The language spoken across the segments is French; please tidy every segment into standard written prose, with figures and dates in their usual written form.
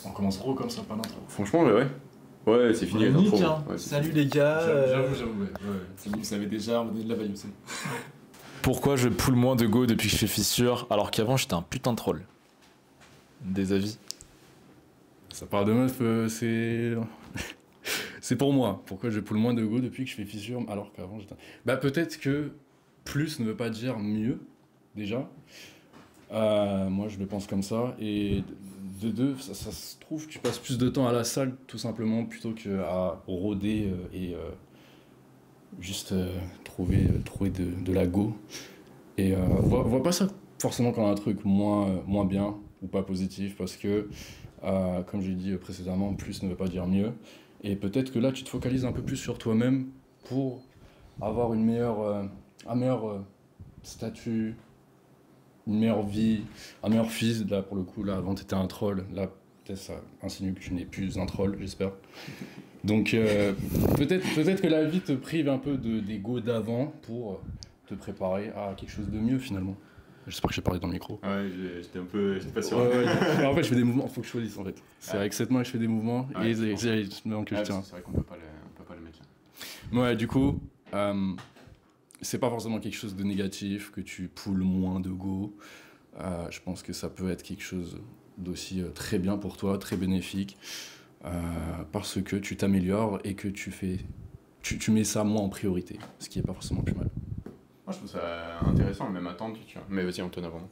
On commence trop comme ça, pas d'intro. Franchement, ouais. Ouais, c'est fini. Nick, trop. hein. Ouais, c'est Salut fini. les gars. J'avoue, ouais. Vous savez déjà, on va donner de la value aussi. Pourquoi je pull moins de go depuis que je fais fissure alors qu'avant j'étais un putain de troll? Des avis? Ça part de meuf, c'est... c'est pour moi. Pourquoi je pull moins de go depuis que je fais fissure alors qu'avant j'étais... Bah peut-être que plus ne veut pas dire mieux, déjà. Moi je le pense comme ça. Et de deux, ça se trouve que tu passes plus de temps à la salle tout simplement plutôt qu'à rôder et juste trouver de la go. Et vois pas ça forcément comme un truc moins bien ou pas positif parce que, comme j'ai dit précédemment, plus ne veut pas dire mieux. Et peut-être que là, tu te focalises un peu plus sur toi-même pour avoir un meilleur statut, une meilleure vie, un meilleur fils. Là, pour le coup, là, avant, t'étais un troll. Là, peut-être ça insinue que tu n'es plus un troll, j'espère. Donc, peut-être que la vie te prive un peu des go d'avant pour te préparer à quelque chose de mieux, finalement. J'espère que j'ai parlé dans le micro. Ouais, j'étais pas sûr. Ouais. En fait, je fais des mouvements, faut que je choisisse en fait. C'est avec cette main que je fais des mouvements Ouais, et c'est j'ai une main que je tiens. C'est vrai qu'on peut pas les mettre là. Ouais, du coup, c'est pas forcément quelque chose de négatif, que tu poules moins de go. Je pense que ça peut être quelque chose d'aussi très bien pour toi, très bénéfique, parce que tu t'améliores et que tu mets ça moins en priorité, ce qui est pas forcément plus mal. Moi, je trouve ça intéressant, même attendu, tu vois. Mais vas-y, Antoine, avant.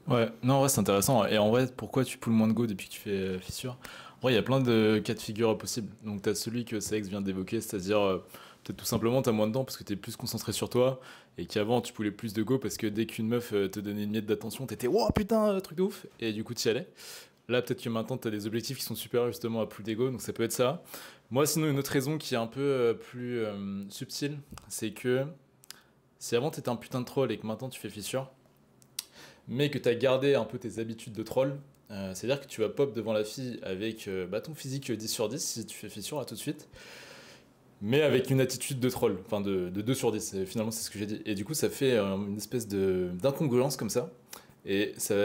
Ouais, non, en vrai, c'est intéressant. Et en vrai, pourquoi tu pulls moins de go depuis que tu fais fissure? En vrai, il y a plein de cas de figure possibles. Donc, t'as celui que Sex vient d'évoquer, c'est-à-dire peut-être tout simplement t'as moins de temps parce que t'es plus concentré sur toi et qu'avant tu poulais plus de go parce que dès qu'une meuf te donnait une miette d'attention, t'étais wow putain, truc de ouf, et du coup t'y allais. Là, peut-être que maintenant t'as des objectifs qui sont supérieurs justement à pull d'ego, donc ça peut être ça. Moi, sinon, une autre raison qui est un peu plus subtile, c'est que si avant t'étais un putain de troll et que maintenant tu fais fissure, mais que t'as gardé un peu tes habitudes de troll, c'est-à-dire que tu vas pop devant la fille avec ton physique 10 sur 10 si tu fais fissure là tout de suite, mais avec une attitude de troll, enfin de 2 sur 10, et finalement c'est ce que j'ai dit. Et du coup ça fait une espèce d'incongruence comme ça, et ça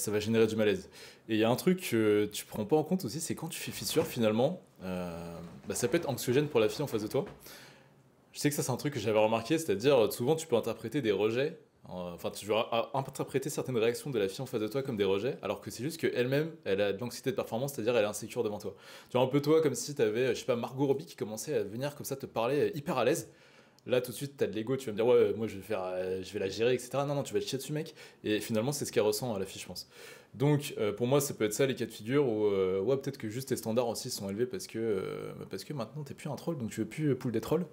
va générer du malaise. Et il y a un truc que tu prends pas en compte aussi, c'est quand tu fais fissure finalement, ça peut être anxiogène pour la fille en face de toi. Je sais que ça c'est un truc que j'avais remarqué, c'est-à-dire souvent tu peux interpréter des rejets, enfin tu vas interpréter certaines réactions de la fille en face de toi comme des rejets, alors que c'est juste qu'elle-même, elle a de l'anxiété de performance, c'est-à-dire elle est insécure devant toi. Tu vois un peu toi comme si t'avais, je sais pas, Margot Robbie qui commençait à venir comme ça te parler hyper à l'aise. Là tout de suite t'as de l'ego, tu vas me dire ouais moi je vais la gérer, etc. Non tu vas te chier dessus mec. Et finalement c'est ce qu'elle ressent à la fille je pense. Donc pour moi ça peut être ça les cas de figure où ouais peut-être que juste tes standards aussi sont élevés parce que maintenant t'es plus un troll donc tu veux plus pull des trolls.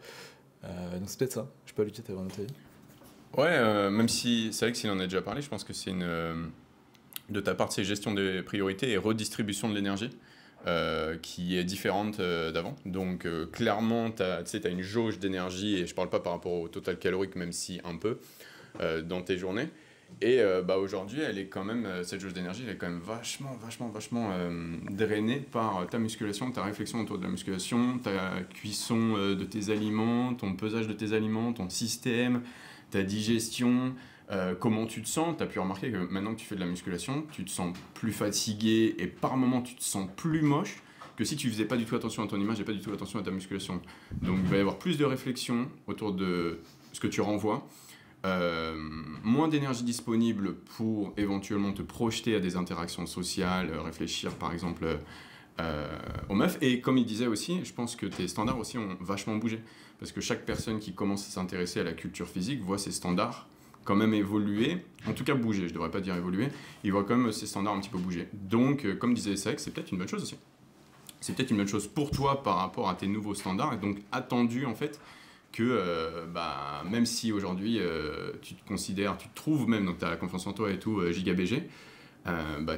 Donc c'est peut-être ça. Je sais pas Lucas t'as un autre avis? Ouais, même si c'est vrai que s'il en a déjà parlé, je pense que c'est de ta part, c'est gestion des priorités et redistribution de l'énergie qui est différente d'avant. Donc clairement, t'as une jauge d'énergie, et je parle pas par rapport au total calorique, même si un peu, dans tes journées. Et aujourd'hui, elle est quand même, cette jauge d'énergie, elle est quand même vachement drainée par ta musculation, ta réflexion autour de la musculation, ta cuisson de tes aliments, ton pesage de tes aliments, ton système, ta digestion, comment tu te sens. Tu as pu remarquer que maintenant que tu fais de la musculation, tu te sens plus fatigué et par moments tu te sens plus moche que si tu faisais pas du tout attention à ton image et pas du tout attention à ta musculation. Donc il va y avoir plus de réflexion autour de ce que tu renvoies. Moins d'énergie disponible pour éventuellement te projeter à des interactions sociales, réfléchir par exemple aux meufs. Et comme il disait aussi, je pense que tes standards aussi ont vachement bougé. Parce que chaque personne qui commence à s'intéresser à la culture physique voit ses standards quand même évoluer, en tout cas bouger, je devrais pas dire évoluer, il voit quand même ses standards un petit peu bouger. Donc comme disait Sex, c'est peut-être une bonne chose aussi. C'est peut-être une bonne chose pour toi par rapport à tes nouveaux standards, et donc attendu en fait que même si aujourd'hui tu te considères, tu te trouves même, donc tu as la confiance en toi et tout, giga BG,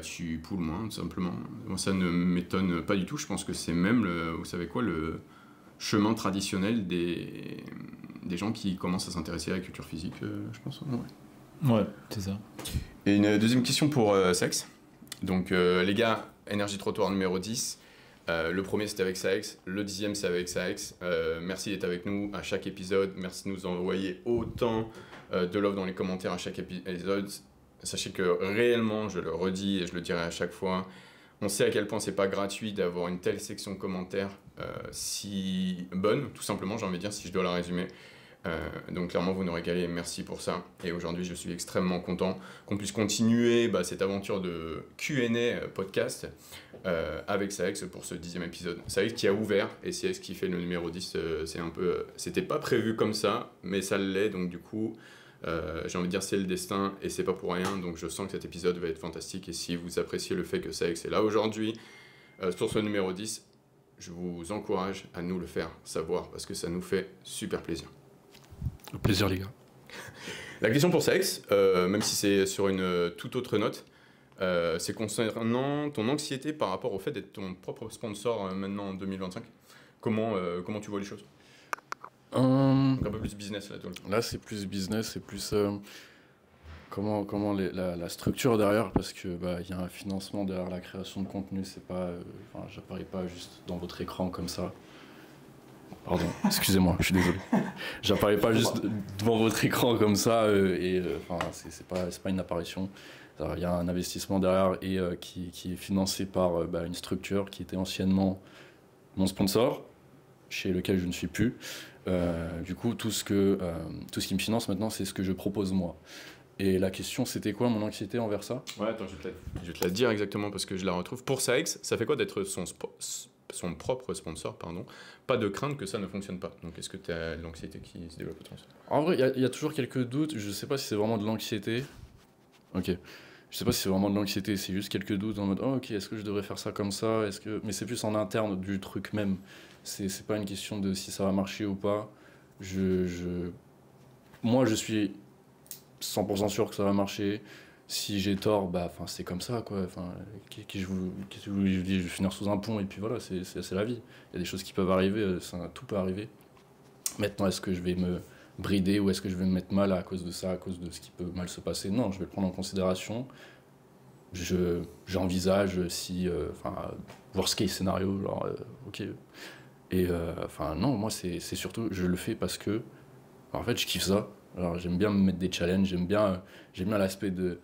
tu poules moins tout simplement. Moi ça ne m'étonne pas du tout, je pense que c'est même vous savez quoi, le chemin traditionnel des gens qui commencent à s'intéresser à la culture physique, je pense. Ouais, c'est ça. Et une deuxième question pour Sex. Donc les gars, énergie trottoir numéro 10. Le premier c'était avec Saex, le 10e c'est avec Saex. Merci d'être avec nous à chaque épisode, merci de nous envoyer autant de love dans les commentaires à chaque épisode. Sachez que réellement, je le redis et je le dirai à chaque fois, On sait à quel point c'est pas gratuit d'avoir une telle section commentaires si bonne, tout simplement, j'ai envie de dire, si je dois la résumer. Donc clairement, vous nous régalez, merci pour ça. Et aujourd'hui, je suis extrêmement content qu'on puisse continuer cette aventure de Q&A podcast avec Saex pour ce 10e épisode. Saex qui a ouvert, et Saex qui fait le numéro 10, c'était pas prévu comme ça, mais ça l'est, donc du coup... j'ai envie de dire c'est le destin et c'est pas pour rien, donc je sens que cet épisode va être fantastique. Et si vous appréciez le fait que Saex est là aujourd'hui sur ce numéro 10, je vous encourage à nous le faire savoir parce que ça nous fait super plaisir. Le plaisir, les gars. La question pour Saex, même si c'est sur une toute autre note, c'est concernant ton anxiété par rapport au fait d'être ton propre sponsor maintenant en 2025. Comment tu vois les choses? Donc un peu plus business là. Là, c'est plus business, c'est plus comment la structure derrière, parce que y a un financement derrière la création de contenu. C'est pas, j'apparais pas juste dans votre écran comme ça. Pardon, excusez-moi, je suis désolé. J'apparais pas juste devant votre écran comme ça c'est pas une apparition. Il y a un investissement derrière et qui est financé par une structure qui était anciennement mon sponsor, chez lequel je ne suis plus. Du coup, tout ce qui me finance maintenant, c'est ce que je propose moi. Et la question, c'était quoi mon anxiété envers ça? Ouais, attends, je vais te la dire exactement parce que je la retrouve. Pour Saex, ça fait quoi d'être son propre sponsor, pardon? Pas de crainte que ça ne fonctionne pas. Donc, est-ce que tu as de l'anxiété qui se développe autour de ça? En vrai, il y a toujours quelques doutes. Je sais pas si c'est vraiment de l'anxiété. Ok. Je sais pas si c'est vraiment de l'anxiété. C'est juste quelques doutes en mode, oh, ok, est-ce que je devrais faire ça comme ça? Mais c'est plus en interne du truc même. C'est pas une question de si ça va marcher ou pas. Moi, je suis 100% sûr que ça va marcher. Si j'ai tort, c'est comme ça, quoi. Je vais finir sous un pont et puis voilà, c'est la vie. Il y a des choses qui peuvent arriver, tout peut arriver. Maintenant, est-ce que je vais me brider ou est-ce que je vais me mettre mal à cause de ça, à cause de ce qui peut mal se passer? Non, je vais le prendre en considération. J'envisage si... worst case scénario, genre, ok... Et non, moi c'est surtout, je le fais parce que, en fait, je kiffe ça. Alors j'aime bien me mettre des challenges, j'aime bien l'aspect de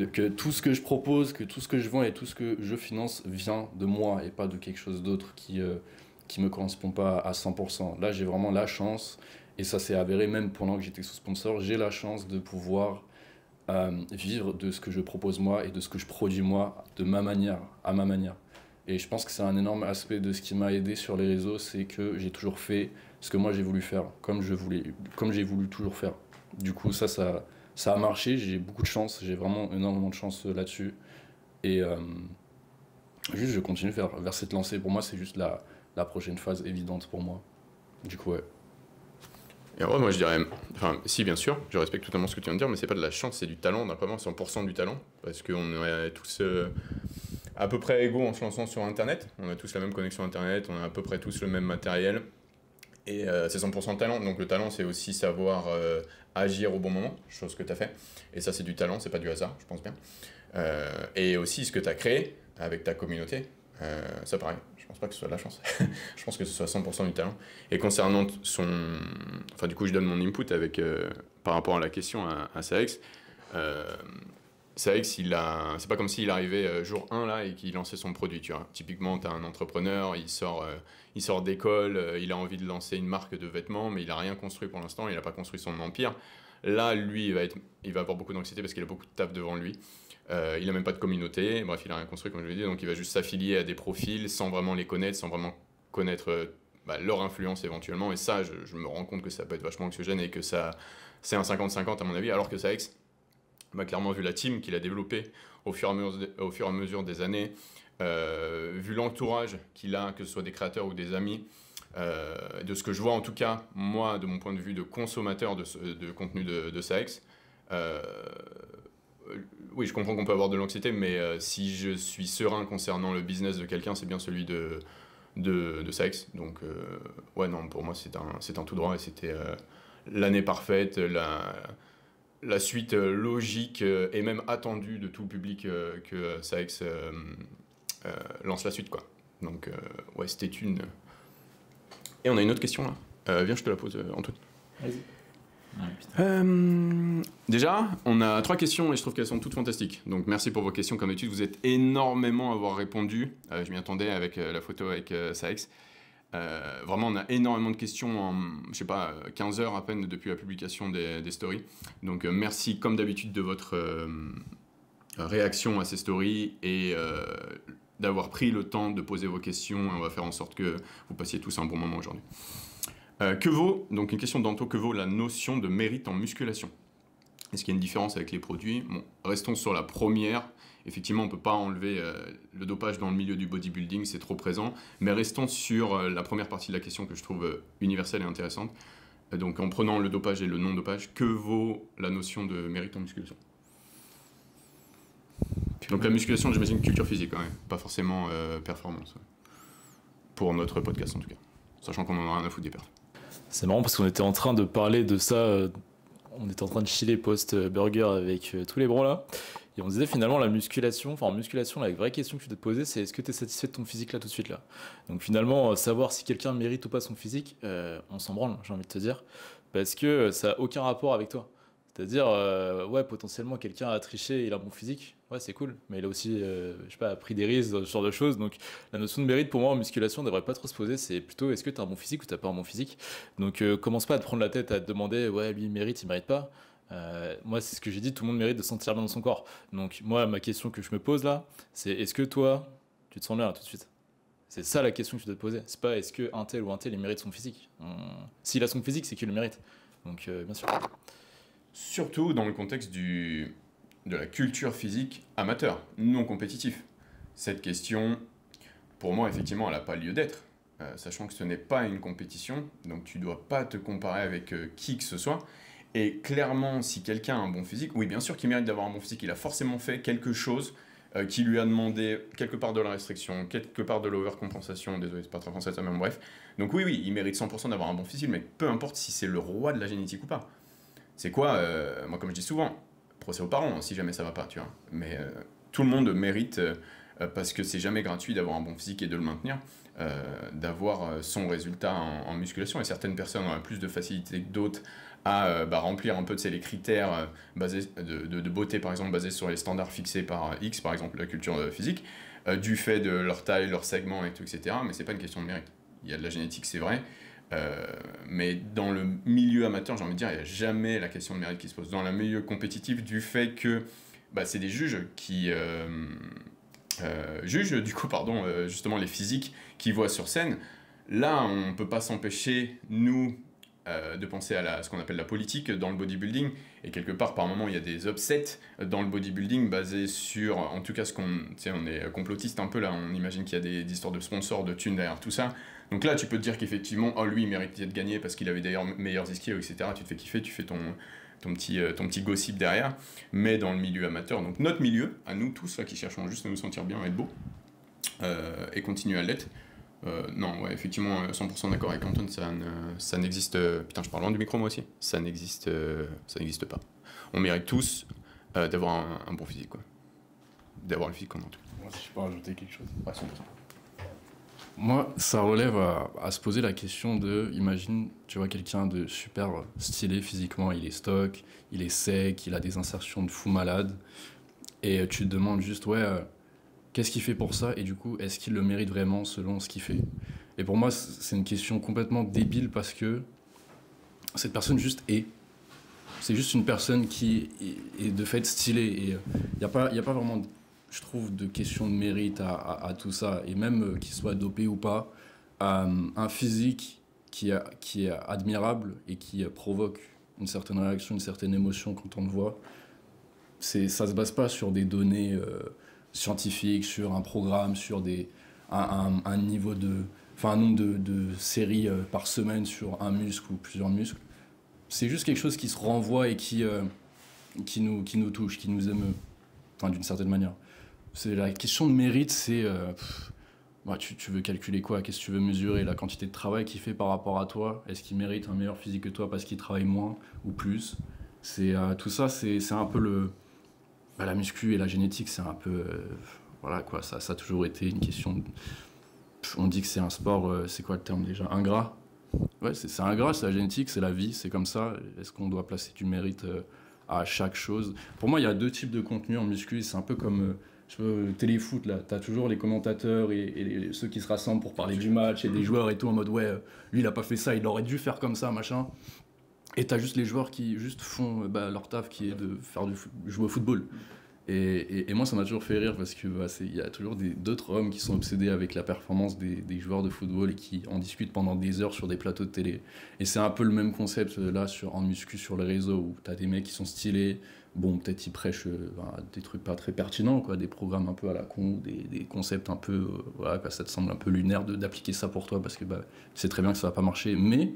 que tout ce que je propose, que tout ce que je vends et tout ce que je finance vient de moi et pas de quelque chose d'autre qui me correspond pas à 100%. Là, j'ai vraiment la chance, et ça s'est avéré même pendant que j'étais sous sponsor, j'ai la chance de pouvoir vivre de ce que je propose moi et de ce que je produis moi, de ma manière, à ma manière. Et je pense que c'est un énorme aspect de ce qui m'a aidé sur les réseaux, c'est que j'ai toujours fait ce que moi j'ai voulu faire, comme j'ai voulu toujours faire. Du coup, ça a marché, j'ai beaucoup de chance, j'ai vraiment énormément de chance là-dessus. Et juste, je continue vers cette lancée. Pour moi, c'est juste la prochaine phase évidente pour moi. Du coup, ouais. Et en vrai, moi je dirais, si bien sûr, je respecte totalement ce que tu viens de dire, mais c'est pas de la chance, c'est du talent, on a vraiment 100% du talent, parce qu'on est tous à peu près égaux en se lançant sur Internet, on a tous la même connexion Internet, on a à peu près tous le même matériel, et c'est 100% de talent, donc le talent c'est aussi savoir agir au bon moment, chose que tu as fait, et ça c'est du talent, c'est pas du hasard, je pense bien. Et aussi ce que tu as créé avec ta communauté, ça pareil. Je pense pas que ce soit de la chance. Je pense que ce soit 100% du talent. Et concernant du coup, je donne mon input par rapport à la question à Saex. Saex, c'est pas comme s'il arrivait jour 1 là et qu'il lançait son produit, tu vois. Typiquement, tu as un entrepreneur, il sort d'école, il a envie de lancer une marque de vêtements, mais il a rien construit pour l'instant, il n'a pas construit son empire. Là, lui, il va avoir beaucoup d'anxiété parce qu'il a beaucoup de taf devant lui. Il n'a même pas de communauté, bref, il n'a rien construit, comme je l'ai dit, donc il va juste s'affilier à des profils sans vraiment les connaître, sans vraiment connaître leur influence éventuellement. Et ça, je me rends compte que ça peut être vachement anxiogène et que c'est un 50-50 à mon avis, alors que Saex, clairement, vu la team qu'il a développée au fur et à mesure des années, vu l'entourage qu'il a, que ce soit des créateurs ou des amis, de ce que je vois en tout cas, moi, de mon point de vue de consommateur de contenu de Saex, oui, je comprends qu'on peut avoir de l'anxiété, mais si je suis serein concernant le business de quelqu'un, c'est bien celui de Saex. Donc, ouais, non, pour moi, c'est un tout droit et c'était l'année parfaite, la suite logique et même attendue de tout le public que Saex lance la suite, quoi. Donc, ouais, c'était une. Et on a une autre question là. Viens, je te la pose, Antoine. Vas-y. Déjà, on a 3 questions et je trouve qu'elles sont toutes fantastiques. Donc merci pour vos questions. Comme d'habitude, vous êtes énormément à avoir répondu. Je m'y attendais avec la photo avec Saex. Vraiment, on a énormément de questions en, je sais pas, 15 heures à peine depuis la publication des stories. Donc merci comme d'habitude de votre réaction à ces stories et d'avoir pris le temps de poser vos questions. On va faire en sorte que vous passiez tous un bon moment aujourd'hui. Que vaut, donc une question d'Anto, que vaut la notion de mérite en musculation? Est-ce qu'il y a une différence avec les produits? Bon, restons sur la première. Effectivement, on ne peut pas enlever le dopage dans le milieu du bodybuilding, c'est trop présent. Mais restons sur la première partie de la question que je trouve universelle et intéressante. Donc en prenant le dopage et le non-dopage, que vaut la notion de mérite en musculation? Donc la musculation, j'imagine culture physique quand même, pas forcément performance. Pour notre podcast en tout cas. Sachant qu'on en a rien à foutre des perfs. C'est marrant parce qu'on était en train de parler de ça, on était en train de chiller post-burger avec tous les bros là, et on disait finalement la musculation, enfin en musculation, la vraie question que tu dois te poser, c'est est-ce que tu es satisfait de ton physique là tout de suite là? Donc finalement, savoir si quelqu'un mérite ou pas son physique, on s'en branle, j'ai envie de te dire, parce que ça n'a aucun rapport avec toi. C'est-à-dire, ouais, potentiellement quelqu'un a triché, il a un bon physique, ouais, c'est cool, mais il a aussi, je sais pas, pris des risques, ce genre de choses. Donc la notion de mérite pour moi en musculation ne devrait pas trop se poser, c'est plutôt est-ce que tu as un bon physique ou tu n'as pas un bon physique. Donc commence pas à te prendre la tête à te demander, ouais, lui il mérite pas. Moi, c'est ce que j'ai dit, tout le monde mérite de se sentir bien dans son corps. Donc moi, ma question que je me pose là, c'est est-ce que toi, tu te sens bien là tout de suite? C'est ça la question que tu dois te poser. C'est pas est-ce que un tel ou un tel il mérite son physique. S'il a son physique, c'est qu'il le mérite. Donc bien sûr. Surtout dans le contexte de la culture physique amateur, non compétitif. Cette question, pour moi, effectivement, elle n'a pas lieu d'être, sachant que ce n'est pas une compétition, donc tu ne dois pas te comparer avec qui que ce soit. Et clairement, si quelqu'un a un bon physique, oui, bien sûr qu'il mérite d'avoir un bon physique, il a forcément fait quelque chose qui lui a demandé quelque part de la restriction, quelque part de l'overcompensation, désolé, c'est pas très français ça, mais bon, bref. Donc oui, il mérite 100% d'avoir un bon physique, mais peu importe si c'est le roi de la génétique ou pas. C'est quoi, moi comme je dis souvent, procès aux parents, si jamais ça va pas, tu vois. Mais tout le monde mérite, parce que c'est jamais gratuit d'avoir un bon physique et de le maintenir, d'avoir son résultat en musculation. Et certaines personnes ont plus de facilité que d'autres à remplir un peu les critères basés de beauté, par exemple, basés sur les standards fixés par X, par exemple la culture physique, du fait de leur taille, leur segment, et tout, etc. Mais c'est pas une question de mérite. Il y a de la génétique, c'est vrai. Mais dans le milieu amateur, j'ai envie de dire, il n'y a jamais la question de mérite qui se pose. Dans le milieu compétitif, du fait que c'est des juges qui jugent, du coup, justement les physiques qui voient sur scène. Là, on ne peut pas s'empêcher, nous, de penser à ce qu'on appelle la politique dans le bodybuilding. Et quelque part, par moment, il y a des upsets dans le bodybuilding basés sur, en tout cas, on est complotiste un peu là, on imagine qu'il y a des histoires de sponsors, de thunes derrière tout ça. Donc là, tu peux te dire qu'effectivement, oh lui, il méritait de gagner parce qu'il avait d'ailleurs meilleurs ischios, etc. Tu te fais kiffer, tu fais ton petit gossip derrière. Mais dans le milieu amateur, donc notre milieu, à nous tous là qui cherchons juste à nous sentir bien, à être beau, et continuer à l'être. Non, ouais, effectivement, 100% d'accord avec Anton, ça n'existe... Putain, je parle loin du micro moi aussi. Ça n'existe pas. On mérite tous d'avoir un bon physique, quoi. D'avoir le physique qu'on a en tout. Moi, si je peux rajouter quelque chose. Ouais, 100%. Moi, ça relève à se poser la question de, imagine, tu vois quelqu'un de super stylé physiquement, il est stock, il est sec, il a des insertions de fou malade, et tu te demandes juste, ouais, qu'est-ce qu'il fait pour ça, et du coup, est-ce qu'il le mérite vraiment selon ce qu'il fait? Et pour moi, c'est une question complètement débile parce que cette personne juste est. C'est juste une personne qui est de fait stylée, et il n'y a pas vraiment... je trouve, de questions de mérite à tout ça, et même qu'il soit dopé ou pas, un physique qui est admirable et qui provoque une certaine réaction, une certaine émotion quand on le voit, ça se base pas sur des données scientifiques, sur un programme, sur un niveau un nombre de séries par semaine sur un muscle ou plusieurs muscles. C'est juste quelque chose qui se renvoie et qui nous touche, qui nous émeut, d'une certaine manière. C'est la question de mérite, c'est tu veux calculer quoi? Qu'est-ce que tu veux mesurer? La quantité de travail qu'il fait par rapport à toi? Est-ce qu'il mérite un meilleur physique que toi parce qu'il travaille moins ou plus? Tout ça, c'est un peu la muscu et la génétique, c'est un peu voilà quoi, ça a toujours été une question on dit que c'est un sport, c'est quoi le terme déjà? Ingrat? Ouais, c'est ingrat, c'est la génétique, c'est la vie, c'est comme ça. Est-ce qu'on doit placer du mérite à chaque chose? Pour moi, il y a deux types de contenu en muscu. C'est un peu comme je sais pas, téléfoot, là. T'as toujours les commentateurs et ceux qui se rassemblent pour parler du match et des joueurs et tout en mode ouais, lui il a pas fait ça, il aurait dû faire comme ça, machin. Et t'as juste les joueurs qui juste font leur taf qui est de faire jouer au football. Et moi, ça m'a toujours fait rire parce que il y a toujours d'autres hommes qui sont obsédés avec la performance des joueurs de football et qui en discutent pendant des heures sur des plateaux de télé. Et c'est un peu le même concept là en muscu sur les réseaux où t'as des mecs qui sont stylés. Bon, peut-être ils prêchent des trucs pas très pertinents, quoi, des programmes un peu à la con, des concepts un peu, voilà, ça te semble un peu lunaire d'appliquer ça pour toi parce que tu sais très bien que ça va pas marcher. Mais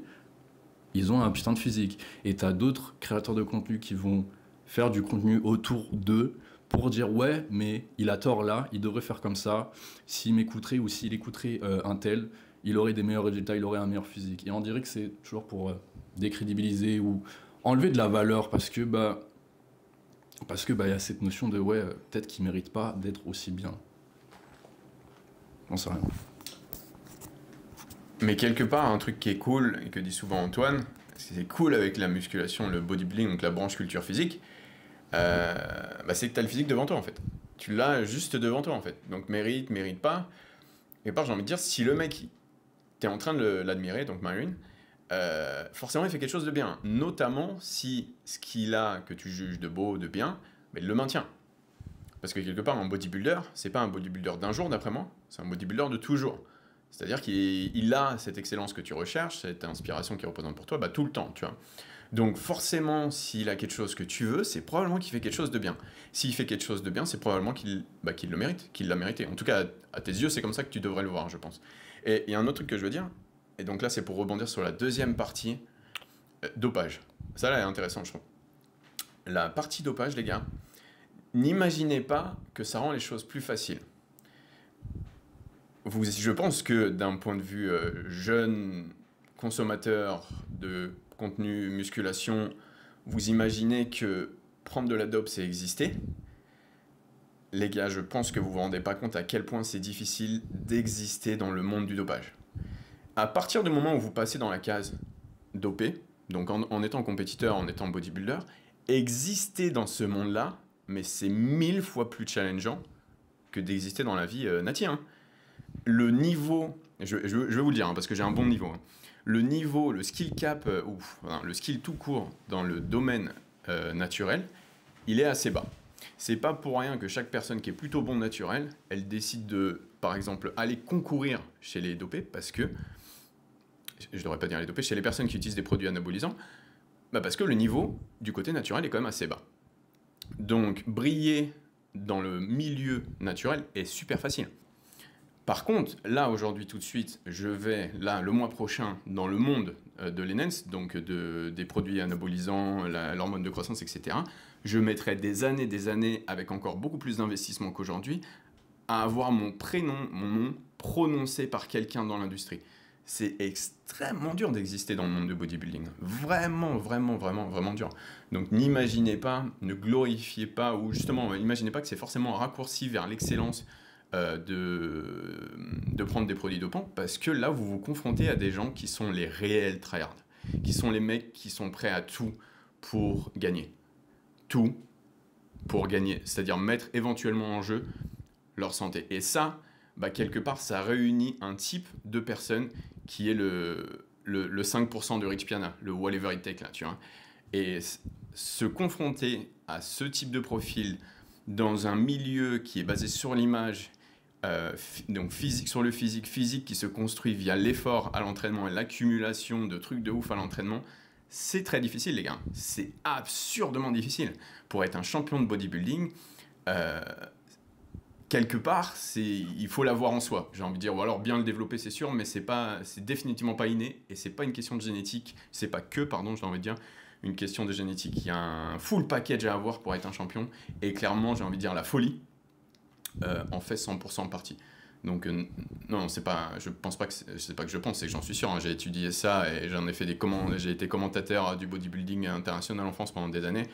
ils ont un putain de physique. Et t'as d'autres créateurs de contenu qui vont faire du contenu autour d'eux pour dire ouais, mais il a tort là, il devrait faire comme ça. S'il m'écouterait ou s'il écouterait un tel, il aurait des meilleurs résultats, il aurait un meilleur physique. Et on dirait que c'est toujours pour décrédibiliser ou enlever de la valeur parce que y a cette notion de ouais, peut-être qu'il mérite pas d'être aussi bien. J'en sais rien. Mais quelque part, un truc qui est cool, et que dit souvent Antoine, c'est cool avec la musculation, le bodybuilding, donc la branche culture physique, c'est que tu as le physique devant toi en fait. Tu l'as juste devant toi en fait. Donc mérite pas. Et par j'ai envie de dire, si le mec, t'es en train de l'admirer, donc Marine, forcément il fait quelque chose de bien. Notamment si ce qu'il a, que tu juges de beau, de bien, mais il le maintient. Parce que quelque part, un bodybuilder, c'est pas un bodybuilder d'un jour d'après moi, c'est un bodybuilder de toujours. C'est-à-dire qu'il a cette excellence que tu recherches, cette inspiration qu'il représente pour toi, tout le temps, tu vois. Donc forcément, s'il a quelque chose que tu veux, c'est probablement qu'il fait quelque chose de bien. S'il fait quelque chose de bien, c'est probablement qu'il le mérite, qu'il l'a mérité. En tout cas, à tes yeux, c'est comme ça que tu devrais le voir, je pense. Et il y a un autre truc que je veux dire, et donc là, c'est pour rebondir sur la deuxième partie, dopage. Ça, là, est intéressant, je trouve. La partie dopage, les gars, n'imaginez pas que ça rend les choses plus faciles. Je pense que d'un point de vue jeune consommateur de contenu musculation, vous imaginez que prendre de la dope, c'est exister. Les gars, je pense que vous vous rendez pas compte à quel point c'est difficile d'exister dans le monde du dopage. À partir du moment où vous passez dans la case dopé, donc en étant compétiteur, en étant bodybuilder, exister dans ce monde-là, mais c'est 1000 fois plus challengeant que d'exister dans la vie native. Hein. Le niveau, je vais vous le dire, parce que j'ai un bon niveau. Hein. Le niveau, le skill cap, le skill tout court dans le domaine naturel, il est assez bas. C'est pas pour rien que chaque personne qui est plutôt bon naturel, elle décide de, par exemple, aller concourir chez les dopés, parce que, je devrais pas dire les dopés, chez les personnes qui utilisent des produits anabolisants, parce que le niveau du côté naturel est quand même assez bas. Donc, briller dans le milieu naturel est super facile. Par contre, là, aujourd'hui, tout de suite, je vais, là, le mois prochain, dans le monde de l'ENENS, donc des produits anabolisants, l'hormone de croissance, etc., je mettrai des années, avec encore beaucoup plus d'investissement qu'aujourd'hui, à avoir mon prénom, mon nom, prononcé par quelqu'un dans l'industrie. C'est extrêmement dur d'exister dans le monde de bodybuilding. Vraiment, vraiment, vraiment, vraiment dur. Donc n'imaginez pas, ne glorifiez pas, ou justement, imaginez pas que c'est forcément un raccourci vers l'excellence de prendre des produits dopants, parce que là, vous vous confrontez à des gens qui sont les réels tryhards, qui sont les mecs qui sont prêts à tout pour gagner. Tout pour gagner, c'est-à-dire mettre éventuellement en jeu leur santé. Et ça, quelque part, ça réunit un type de personne qui est le 5% de Rich Piana, le whatever it take, là, tu vois. Et se confronter à ce type de profil dans un milieu qui est basé sur l'image, donc physique sur le physique qui se construit via l'effort à l'entraînement et l'accumulation de trucs de ouf à l'entraînement, c'est très difficile, les gars. C'est absurdement difficile. Pour être un champion de bodybuilding, quelque part, il faut l'avoir en soi. J'ai envie de dire, ou alors bien le développer, c'est sûr, mais c'est définitivement pas inné, et c'est pas une question de génétique, j'ai envie de dire, une question de génétique. Il y a un full package à avoir pour être un champion, et clairement, j'ai envie de dire, la folie en fait 100% partie. Donc non, c'est pas, je pense pas que c'est pas que je pense, c'est que j'en suis sûr. Hein, j'ai étudié ça et j'en ai fait j'ai été commentateur du bodybuilding international en France pendant des années.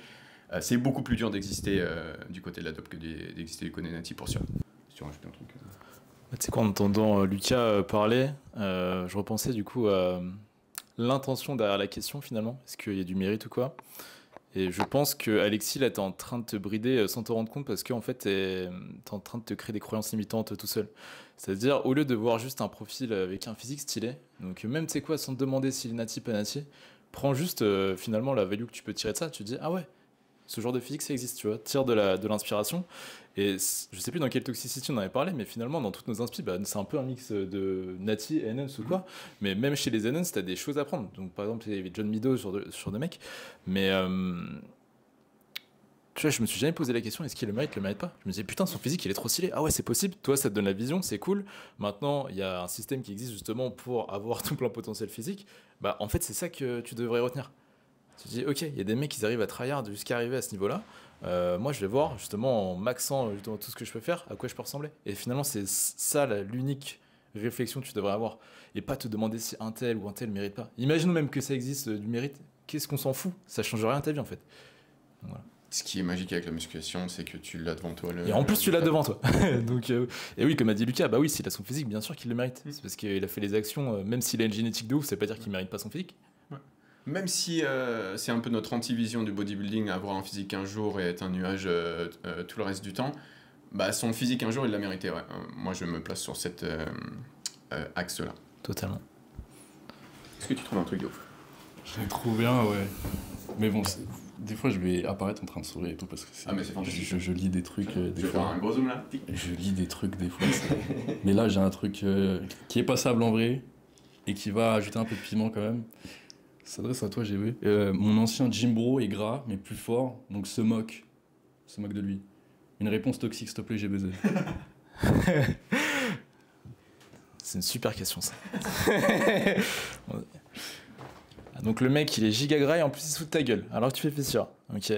C'est beaucoup plus dur d'exister du côté de la dope que d'exister du côté natif pour sûr. Si tu rajoutes un truc. Tu sais quoi, en entendant Lucas parler, je repensais du coup à l'intention derrière la question finalement. Est-ce qu'il y a du mérite ou quoi? Et je pense que Alexis, là, t'es en train de te brider sans t'en rendre compte parce qu'en fait, t'es en train de te créer des croyances limitantes tout seul. C'est-à-dire, au lieu de voir juste un profil avec un physique stylé, donc même, tu sais quoi, sans te demander s'il est nati, pas nati, prends juste finalement la value que tu peux tirer de ça. Tu te dis, ah ouais, ce genre de physique, ça existe, tu vois. Tire de l'inspiration. Et je sais plus dans quelle toxicité on en avait parlé, mais finalement, dans toutes nos inspi, bah, c'est un peu un mix de nati et NNs ou quoi. Mais même chez les NNs, t'as des choses à prendre. Donc, par exemple, il y avait John Mido sur des mecs. Mais tu vois, je me suis jamais posé la question, est-ce qu'il le mérite pas? Je me disais, putain, son physique, il est trop stylé. Ah ouais, c'est possible. Toi, ça te donne la vision, c'est cool. Maintenant, il y a un système qui existe justement pour avoir tout plein potentiel physique. Bah, en fait, c'est ça que tu devrais retenir. Tu te dis, ok, il y a des mecs qui arrivent à tryhard jusqu'à arriver à ce niveau-là. Moi, je vais voir, justement, en maxant justement, tout ce que je peux faire, à quoi je peux ressembler. Et finalement, c'est ça l'unique réflexion que tu devrais avoir. Et pas te demander si un tel ou un tel mérite pas. Imaginons même que ça existe du mérite. Qu'est-ce qu'on s'en fout? Ça change rien à ta vie, en fait. Voilà. Ce qui est magique avec la musculation, c'est que tu l'as devant toi. Et en plus, tu l'as devant toi. Donc, et oui, comme a dit Lucas, bah oui, s'il a son physique, bien sûr qu'il le mérite. C'est parce qu'il a fait les actions, même s'il a une génétique de ouf, ça veut pas dire qu'il mérite pas son physique. Même si c'est un peu notre anti-vision du bodybuilding, avoir un physique un jour et être un nuage tout le reste du temps, bah son physique un jour il l'a mérité. Ouais. Moi je me place sur cet axe-là. Totalement. Est-ce que tu trouves un truc de ouf? Je trouve bien, ouais. Mais bon, des fois je vais apparaître en train de sourire et tout parce que mais c'est fantastique. je lis des trucs des Je vais faire fois. un gros zoom là. Je lis des trucs des fois. Mais là j'ai un truc qui est passable en vrai et qui va ajouter un peu de piment quand même. Ça s'adresse à toi, j'ai vu. Mon ancien gym bro est gras, mais plus fort, donc se moque de lui. Une réponse toxique, s'il te plaît, j'ai baisé. C'est une super question, ça. Donc le mec, il est giga gras et en plus il se fout de ta gueule, alors que tu fais fissure. Ok.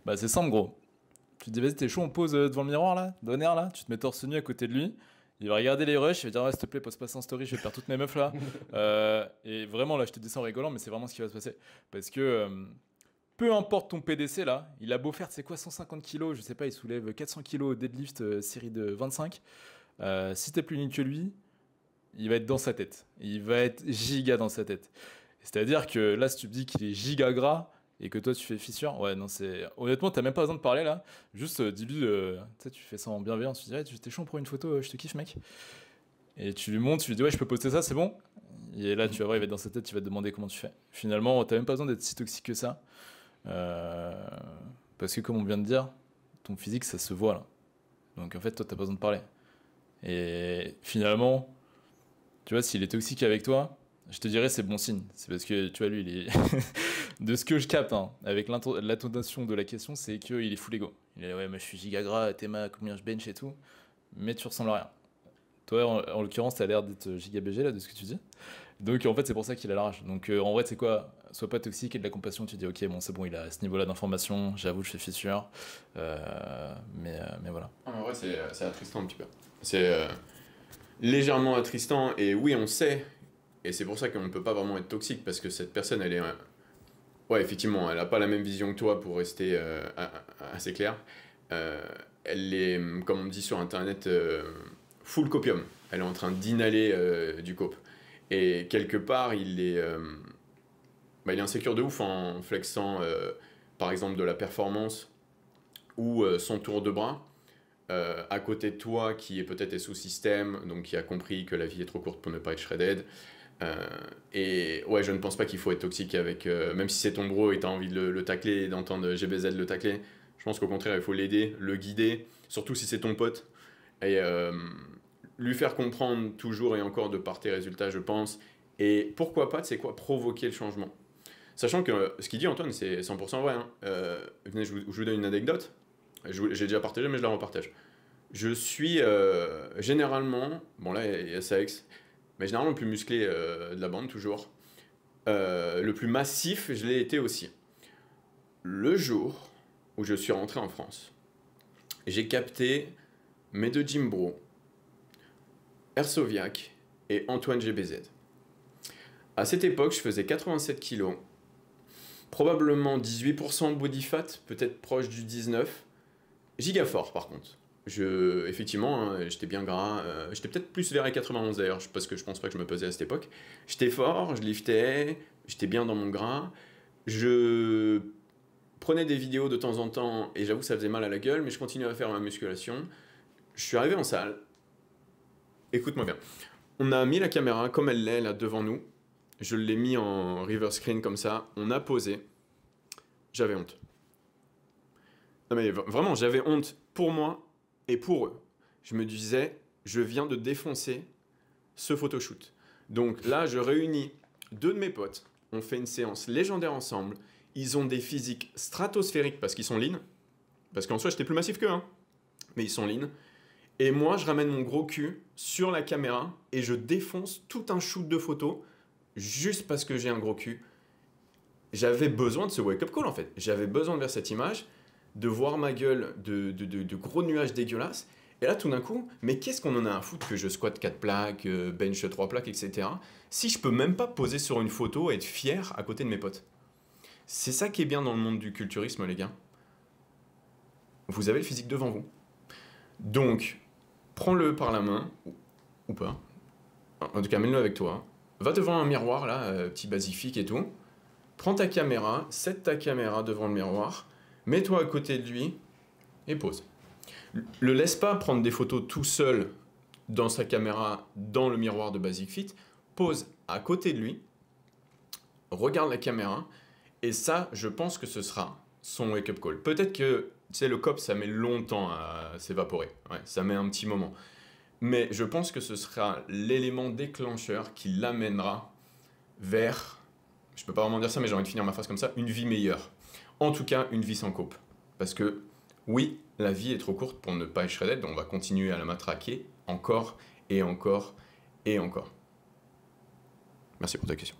Bah c'est simple, gros. Tu te dis, vas-y, t'es chaud, on pose devant le miroir, là, d'honneur, là. Tu te mets torse nu à côté de lui. Il va regarder les rushs, il va dire, ouais, s'il te plaît, pose pas ça en story, je vais perdre toutes mes meufs là. Et vraiment, là, je te dis ça en rigolant, mais c'est vraiment ce qui va se passer. Parce que peu importe ton PDC là, il a beau faire, c'est quoi, 150 kilos, je sais pas, il soulève 400 kilos au deadlift série de 25. Si t'es plus unique que lui, il va être dans sa tête. Il va être giga dans sa tête. C'est-à-dire que là, si tu me dis qu'il est giga gras, et que toi tu fais fissure, ouais, non, c'est. Honnêtement, t'as même pas besoin de parler là. Juste dis-lui, tu sais, tu fais ça en bienveillance. Tu dis, ouais, t'es chaud pour une photo, je te kiffe, mec. Et tu lui montres, tu lui dis, ouais, je peux poster ça, c'est bon. Et là, tu vas voir, il va être dans sa tête, tu vas te demander comment tu fais. Finalement, t'as même pas besoin d'être si toxique que ça. Parce que, comme on vient de dire, ton physique, ça se voit là. Donc en fait, toi, t'as pas besoin de parler. Et finalement, tu vois, s'il est toxique avec toi, je te dirais c'est bon signe. C'est parce que, tu vois, lui, il est. De ce que je capte, hein, avec l'intonation de la question, c'est qu'il est full ego. Il est ouais, mais je suis giga gras, Théma, combien je bench et tout. Mais tu ressembles à rien. Toi, en l'occurrence, t'as l'air d'être giga BG là, de ce que tu dis. Donc en fait, c'est pour ça qu'il a la rage. Donc en vrai, c'est quoi? Sois pas toxique et de la compassion. Tu dis, ok, bon, c'est bon, il a ce niveau-là d'information. J'avoue, je fais fissure. Mais voilà. En vrai, c'est attristant un petit peu. C'est légèrement attristant. Et oui, on sait. Et c'est pour ça qu'on ne peut pas vraiment être toxique. Parce que cette personne, elle est. Ouais, effectivement, elle n'a pas la même vision que toi pour rester assez clair. Elle est, comme on dit sur Internet, full copium. Elle est en train d'inhaler du cope. Et quelque part, il est insécure de ouf en flexant, par exemple, de la performance ou son tour de bras. À côté de toi, qui est peut-être sous-système, donc qui a compris que la vie est trop courte pour ne pas être shredded. Et ouais, je ne pense pas qu'il faut être toxique avec, même si c'est ton bro et tu as envie de le tacler et d'entendre GBZ le tacler, je pense qu'au contraire il faut l'aider, le guider, surtout si c'est ton pote, et lui faire comprendre toujours et encore de par tes résultats, je pense, et pourquoi pas, tu sais quoi, provoquer le changement. Sachant que ce qu'il dit Antoine, c'est 100% vrai, hein. Venez, je vous donne une anecdote, j'ai déjà partagé mais je la repartage. Je suis généralement, bon là il y a Saex, mais généralement le plus musclé de la bande, toujours. Le plus massif, je l'ai été aussi. Le jour où je suis rentré en France, j'ai capté mes deux gym bros, Ersoviac et Antoine GBZ. À cette époque, je faisais 87 kilos, probablement 18% de body fat, peut-être proche du 19, giga fort par contre. Effectivement, hein, j'étais bien gras. J'étais peut-être plus vers les 91 d'ailleurs, parce que je pense pas que je me pesais à cette époque. J'étais fort, je liftais, j'étais bien dans mon gras. Je prenais des vidéos de temps en temps, et j'avoue que ça faisait mal à la gueule, mais je continuais à faire ma musculation. Je suis arrivé en salle. Écoute-moi bien. On a mis la caméra comme elle l'est là devant nous. Je l'ai mis en reverse screen comme ça. On a posé. J'avais honte. Non mais vraiment, j'avais honte pour moi et pour eux. Je me disais, je viens de défoncer ce photoshoot. Donc là, je réunis 2 de mes potes. On fait une séance légendaire ensemble. Ils ont des physiques stratosphériques parce qu'ils sont lean. Parce qu'en soi, j'étais plus massif qu'eux, hein. Mais ils sont lean. Et moi, je ramène mon gros cul sur la caméra et je défonce tout un shoot de photos juste parce que j'ai un gros cul. J'avais besoin de ce wake-up call en fait. J'avais besoin de voir cette image, de voir ma gueule de gros nuages dégueulasses. Et là, tout d'un coup, mais qu'est-ce qu'on en a à foutre que je squatte 4 plaques, bench 3 plaques, etc. Si je peux même pas poser sur une photo et être fier à côté de mes potes. C'est ça qui est bien dans le monde du culturisme, les gars. Vous avez le physique devant vous. Donc, prends-le par la main, ou pas. En tout cas, mets-le avec toi. Va devant un miroir, là, petit basifique et tout. Prends ta caméra, set ta caméra devant le miroir, mets-toi à côté de lui et pose. Le laisse pas prendre des photos tout seul dans sa caméra, dans le miroir de Basic Fit. Pose à côté de lui, regarde la caméra, et ça, je pense que ce sera son wake-up call. Peut-être que, tu sais, le COP, ça met longtemps à s'évaporer. Ouais, ça met un petit moment. Mais je pense que ce sera l'élément déclencheur qui l'amènera vers, je peux pas vraiment dire ça, mais j'ai envie de finir ma phrase comme ça, une vie meilleure. En tout cas, une vie sans cope. Parce que, oui, la vie est trop courte pour ne pas être shredded, donc on va continuer à la matraquer encore et encore et encore. Merci pour ta question.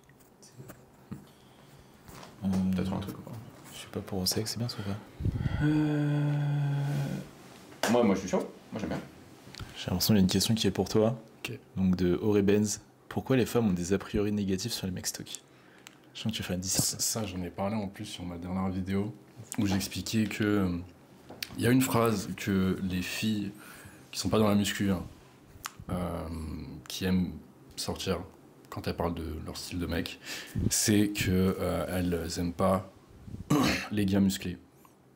Peut-être un truc ou pas? Je sais pas, pour Ossex, c'est bien ça ou pas? Moi je suis chaud, moi j'aime bien. J'ai l'impression qu'il y a une question qui est pour toi. Ok. Donc de Auré Benz. Pourquoi les femmes ont des a priori négatifs sur les mecs stock? Je sens que tu fais une dissertation. Ça, j'en ai parlé en plus sur ma dernière vidéo où j'expliquais que il y a une phrase que les filles qui sont pas dans la muscu, hein, qui aiment sortir quand elles parlent de leur style de mec, c'est que elles aiment pas les gars musclés.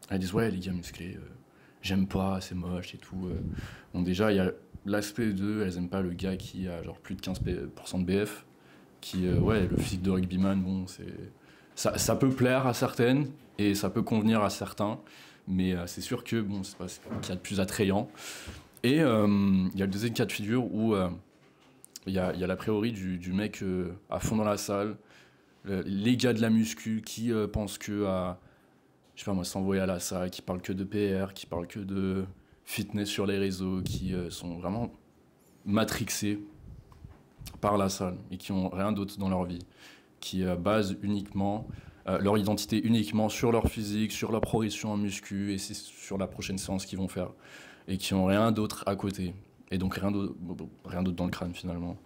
Elles disent ouais, les gars musclés, j'aime pas, c'est moche et tout. Bon, déjà, il y a l'aspect de elles aiment pas le gars qui a genre plus de 15% de BF, qui ouais, le physique de rugbyman, bon, ça peut plaire à certaines et ça peut convenir à certains, mais c'est sûr que bon, c'est pas ce qu'il y a de plus attrayant. Et il y a le deuxième cas de figure où il y a l'a priori du mec à fond dans la salle, les gars de la muscu qui pensent que à, je sais pas moi, s'envoyer à la salle, qui parlent que de PR, qui parlent que de fitness sur les réseaux, qui sont vraiment matrixés par la salle et qui ont rien d'autre dans leur vie, qui basent uniquement leur identité uniquement sur leur physique, sur leur progression en muscu et c'est sur la prochaine séance qu'ils vont faire et qui ont rien d'autre à côté et donc rien d'autre dans le crâne finalement.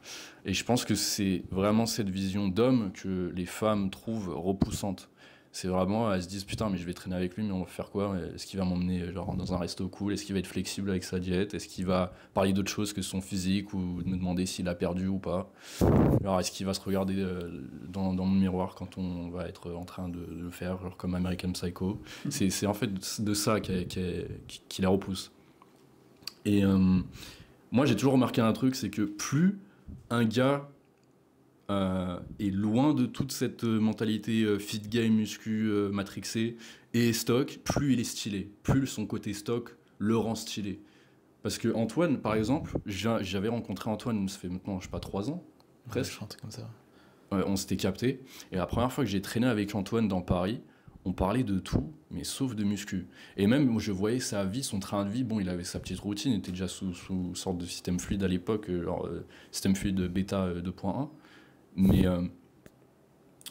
Et je pense que c'est vraiment cette vision d'homme que les femmes trouvent repoussante. C'est vraiment, elles se disent putain mais je vais traîner avec lui mais on va faire quoi? Est-ce qu'il va m'emmener genre dans un resto cool? Est-ce qu'il va être flexible avec sa diète? Est-ce qu'il va parler d'autre chose que son physique ou me demander s'il a perdu ou pas? Alors est-ce qu'il va se regarder dans le miroir quand on va être en train de le faire genre comme American Psycho? C'est en fait de ça qui la repousse. Et moi j'ai toujours remarqué un truc, c'est que plus un gars est loin de toute cette mentalité fit game, muscu, matrixé et stock, plus il est stylé, plus son côté stock le rend stylé. Parce que Antoine, par exemple, j'avais rencontré Antoine, ça fait maintenant, je sais pas, 3 ans, presque. Ouais, comme ça. On s'était capté, et la première fois que j'ai traîné avec Antoine dans Paris, on parlait de tout, mais sauf de muscu. Et même, moi, je voyais sa vie, son train de vie, bon, il avait sa petite routine, il était déjà sous sorte de système fluide à l'époque, système fluide bêta 2.1.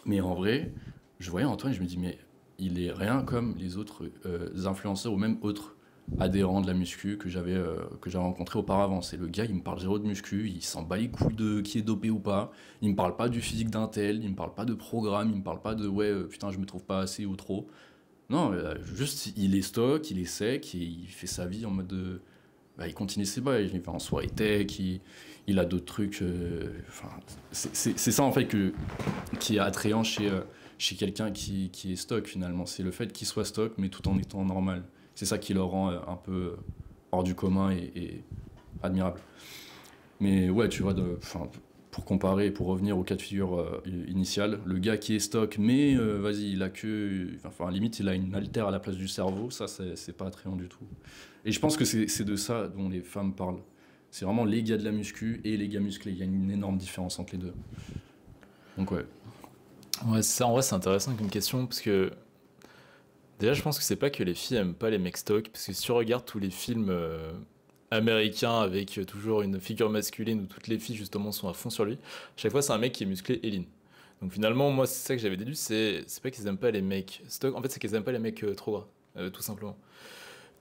Mais en vrai, je voyais Antoine et je me dis, mais il est rien comme les autres influenceurs ou même autres adhérents de la muscu que j'avais rencontrés auparavant. C'est le gars, il me parle zéro de muscu, il s'en bat les couilles de qui est dopé ou pas, il me parle pas du physique d'un tel, il me parle pas de programme, il me parle pas de ouais, putain, je me trouve pas assez ou trop. Non, juste, il est stock, il est sec et il fait sa vie en mode bah, il continue ses bails, il va en soirée tech, il a d'autres trucs. Enfin, c'est ça en fait qui est attrayant chez quelqu'un qui est stock finalement. C'est le fait qu'il soit stock, mais tout en étant normal. C'est ça qui le rend un peu hors du commun et admirable. Mais ouais, tu vois, pour comparer, pour revenir au cas de figure initial, le gars qui est stock, mais vas-y, il a que. Enfin, limite, il a une altère à la place du cerveau, ça, c'est pas attrayant du tout. Et je pense que c'est de ça dont les femmes parlent. C'est vraiment les gars de la muscu et les gars musclés. Il y a une énorme différence entre les deux. Donc, ouais. Ouais, ça, en vrai, c'est intéressant comme question parce que déjà, je pense que c'est pas que les filles aiment pas les mecs stock, parce que si tu regardes tous les films américains avec toujours une figure masculine où toutes les filles justement sont à fond sur lui, chaque fois c'est un mec qui est musclé et lean. Donc finalement, moi, c'est ça que j'avais déduit, c'est pas qu'ils aiment pas les mecs stock, en fait, c'est qu'ils aiment pas les mecs trop gras, tout simplement.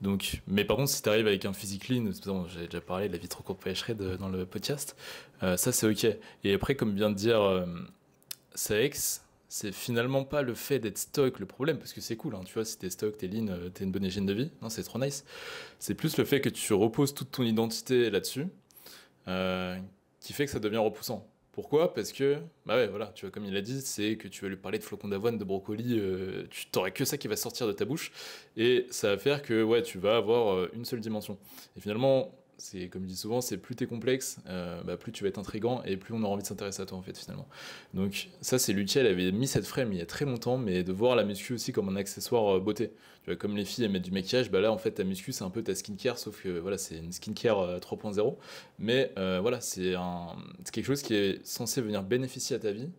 Donc, mais par contre, si t'arrives avec un physique lean, bon, j'ai déjà parlé de la vie trop courte pour les shreds dans le podcast, ça c'est ok. Et après, comme vient de dire Saex, c'est finalement pas le fait d'être stock le problème, parce que c'est cool, hein, tu vois, si t'es stock, t'es lean, t'es une bonne hygiène de vie, non, c'est trop nice. C'est plus le fait que tu reposes toute ton identité là-dessus, euh, qui fait que ça devient repoussant. Pourquoi? Parce que, bah ouais, voilà, tu vois, comme il a dit, c'est que tu vas lui parler de flocons d'avoine, de brocoli, tu t'aurais que ça qui va sortir de ta bouche, et ça va faire que, ouais, tu vas avoir une seule dimension. Et finalement, c'est comme je dis souvent, c'est plus t'es complexe, bah, plus tu vas être intriguant et plus on aura envie de s'intéresser à toi en fait finalement. Donc ça c'est Lucia, elle avait mis cette frame il y a très longtemps, mais de voir la muscu aussi comme un accessoire beauté. Tu vois, comme les filles elles mettent du maquillage, bah là en fait ta muscu c'est un peu ta skincare, sauf que voilà c'est une skincare 3.0, mais voilà c'est quelque chose qui est censé venir bénéficier à ta vie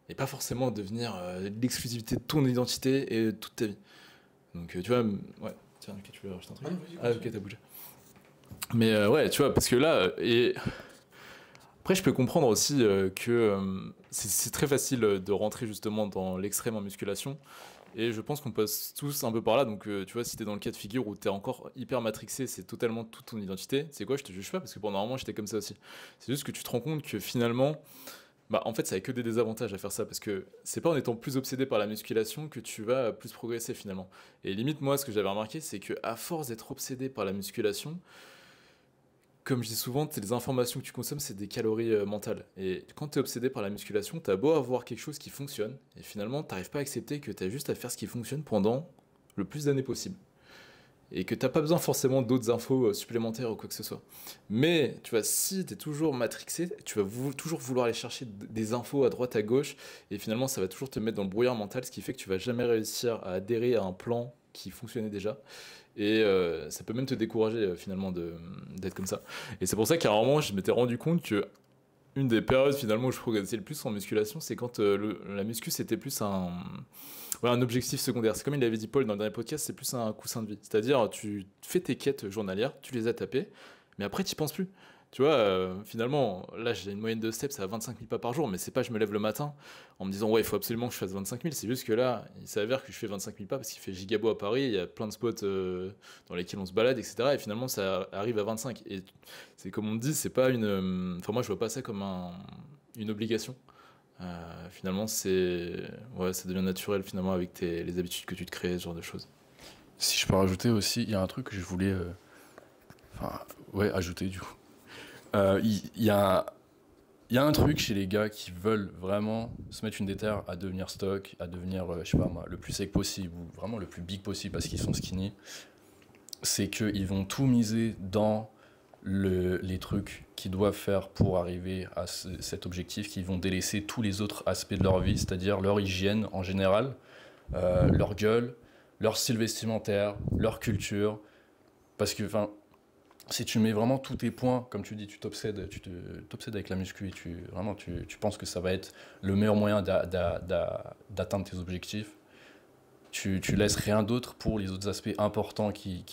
et pas forcément devenir l'exclusivité de ton identité et de toute ta vie. Donc tu vois, ouais, tiens, ok, tu veux rajouter un truc? Ah ok, t'as bougé. Mais ouais, tu vois, parce que là, et après, je peux comprendre aussi que c'est très facile de rentrer justement dans l'extrême en musculation. Et je pense qu'on passe tous un peu par là. Donc, tu vois, si t'es dans le cas de figure où t'es encore hyper matrixé, c'est totalement toute ton identité. C'est quoi, je te juge pas, parce que pendant un moment, j'étais comme ça aussi. C'est juste que tu te rends compte que finalement, bah, en fait, ça a que des désavantages à faire ça, parce que c'est pas en étant plus obsédé par la musculation que tu vas plus progresser finalement. Et limite, moi, ce que j'avais remarqué, c'est que à force d'être obsédé par la musculation, comme je dis souvent, les informations que tu consommes, c'est des calories mentales. Et quand tu es obsédé par la musculation, tu as beau avoir quelque chose qui fonctionne, et finalement, tu n'arrives pas à accepter que tu as juste à faire ce qui fonctionne pendant le plus d'années possible. Et que tu n'as pas besoin forcément d'autres infos supplémentaires ou quoi que ce soit. Mais, tu vois, si tu es toujours matrixé, tu vas toujours vouloir aller chercher des infos à droite, à gauche, et finalement, ça va toujours te mettre dans le brouillard mental, ce qui fait que tu vas jamais réussir à adhérer à un plan qui fonctionnait déjà. Et ça peut même te décourager finalement d'être comme ça. Et c'est pour ça qu'à un moment, je m'étais rendu compte que une des périodes finalement où je progressais le plus en musculation, c'est quand la muscu c'était plus ouais, un objectif secondaire. C'est comme il avait dit Paul dans le dernier podcast, c'est plus un coussin de vie. C'est-à-dire, tu fais tes quêtes journalières, tu les as tapées, mais après, tu n'y penses plus. Tu vois, finalement, là j'ai une moyenne de steps à 25 000 pas par jour, mais c'est pas je me lève le matin en me disant ouais, il faut absolument que je fasse 25 000. C'est juste que là, il s'avère que je fais 25 000 pas parce qu'il fait giga beau à Paris, il y a plein de spots dans lesquels on se balade, etc. Et finalement, ça arrive à 25. Et c'est comme on dit, c'est pas une. Enfin, moi je vois pas ça comme une obligation. Finalement, ouais, ça devient naturel finalement avec les habitudes que tu te crées, ce genre de choses. Si je peux rajouter aussi, il y a un truc que je voulais enfin, ouais, ajouter du coup. Il y a un truc chez les gars qui veulent vraiment se mettre une déterre à devenir stock, à devenir, je sais pas moi, le plus sec possible ou vraiment le plus big possible parce qu'ils sont skinny. C'est qu'ils vont tout miser dans les trucs qu'ils doivent faire pour arriver à cet objectif, qu'ils vont délaisser tous les autres aspects de leur vie, c'est-à-dire leur hygiène en général, leur gueule, leur style vestimentaire, leur culture. Parce que, enfin, si tu mets vraiment tous tes points, comme tu dis, tu t'obsèdes avec la muscu et vraiment, tu penses que ça va être le meilleur moyen d'atteindre tes objectifs, tu laisses rien d'autre pour les autres aspects importants qui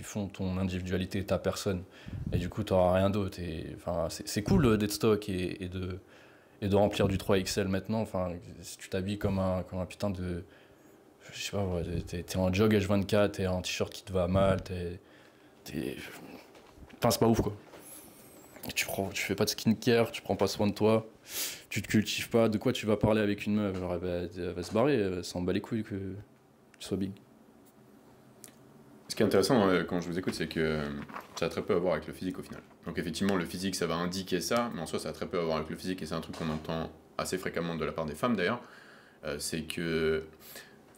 font ton individualité, ta personne. Et du coup, tu n'auras rien d'autre. Et, enfin, c'est cool d'être stock et de remplir du 3XL maintenant. Enfin, si tu t'habilles comme un putain de... Je sais pas, ouais, t'es en jog H24, t'es en t-shirt qui te va mal, enfin, c'est pas ouf, quoi. Tu fais pas de skincare, tu prends pas soin de toi, tu te cultives pas. De quoi tu vas parler avec une meuf? Alors, elle va se barrer, elle s'en bat les couilles que tu sois big. Ce qui est intéressant quand je vous écoute, c'est que ça a très peu à voir avec le physique au final. Donc effectivement, le physique, ça va indiquer ça, mais en soi, ça a très peu à voir avec le physique, et c'est un truc qu'on entend assez fréquemment de la part des femmes d'ailleurs, c'est que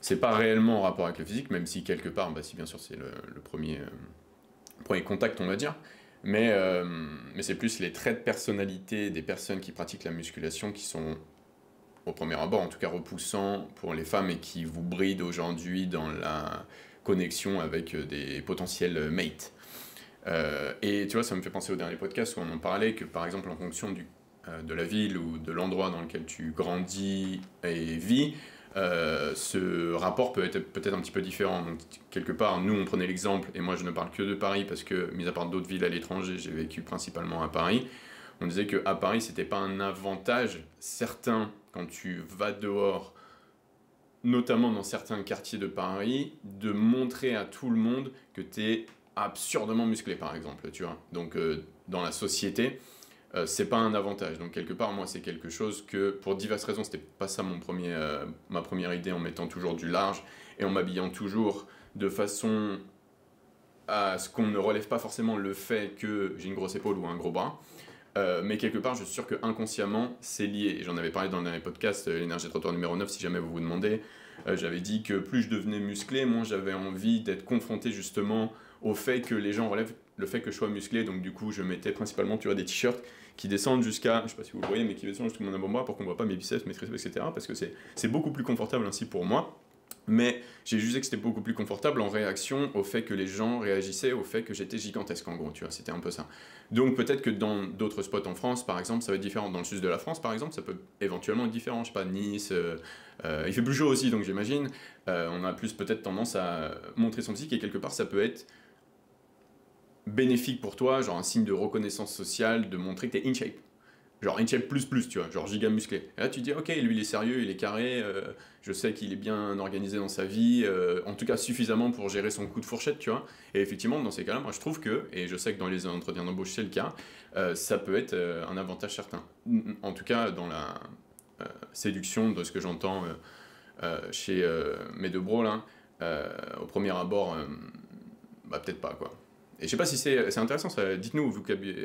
c'est pas réellement en rapport avec le physique, même si quelque part, bah, si bien sûr c'est le premier contact, on va dire, mais c'est plus les traits de personnalité des personnes qui pratiquent la musculation qui sont, au premier abord en tout cas, repoussants pour les femmes et qui vous brident aujourd'hui dans la connexion avec des potentiels mates. Et tu vois, ça me fait penser au dernier podcast où on en parlait, que par exemple en fonction de la ville ou de l'endroit dans lequel tu grandis et vis, ce rapport peut être peut-être un petit peu différent. Donc, quelque part, nous on prenait l'exemple, et moi je ne parle que de Paris parce que, mis à part d'autres villes à l'étranger, j'ai vécu principalement à Paris. On disait qu'à Paris, c'était pas un avantage certain quand tu vas dehors, notamment dans certains quartiers de Paris, de montrer à tout le monde que tu es absurdement musclé, par exemple, tu vois. Donc, dans la société, c'est pas un avantage. Donc, quelque part, moi, c'est quelque chose que, pour diverses raisons, c'était pas ça ma première idée, en mettant toujours du large et en m'habillant toujours de façon à ce qu'on ne relève pas forcément le fait que j'ai une grosse épaule ou un gros bras. Mais quelque part, je suis sûr que inconsciemment, c'est lié. Et j'en avais parlé dans le dernier podcast, l'énergie trottoir numéro 9, si jamais vous vous demandez. J'avais dit que plus je devenais musclé, moins j'avais envie d'être confronté justement au fait que les gens relèvent le fait que je sois musclé. Donc du coup, je mettais principalement, tu vois, des t-shirts qui descendent jusqu'à, je sais pas si vous le voyez, mais qui descendent jusqu'à mon avant-bras pour qu'on voit pas mes biceps, mes triceps, etc. Parce que c'est beaucoup plus confortable ainsi pour moi. Mais j'ai jugé que c'était beaucoup plus confortable en réaction au fait que les gens réagissaient au fait que j'étais gigantesque, en gros, tu vois, c'était un peu ça. Donc peut-être que dans d'autres spots en France, par exemple, ça va être différent. Dans le sud de la France, par exemple, ça peut éventuellement être différent. Je sais pas, Nice, il fait plus chaud aussi, donc j'imagine. On a plus peut-être tendance à montrer son physique, et quelque part, ça peut être bénéfique pour toi, genre un signe de reconnaissance sociale, de montrer que t'es in shape. Genre in shape plus, tu vois, genre giga musclé. Et là tu te dis, ok, lui il est sérieux, il est carré, je sais qu'il est bien organisé dans sa vie, en tout cas suffisamment pour gérer son coup de fourchette, tu vois. Et effectivement, dans ces cas-là, moi je trouve que, et je sais que dans les entretiens d'embauche c'est le cas, ça peut être un avantage certain. En tout cas, dans la séduction de ce que j'entends chez mes deux bros là, au premier abord, bah peut-être pas quoi. Et je sais pas si c'est intéressant, ça. Dites-nous, vous,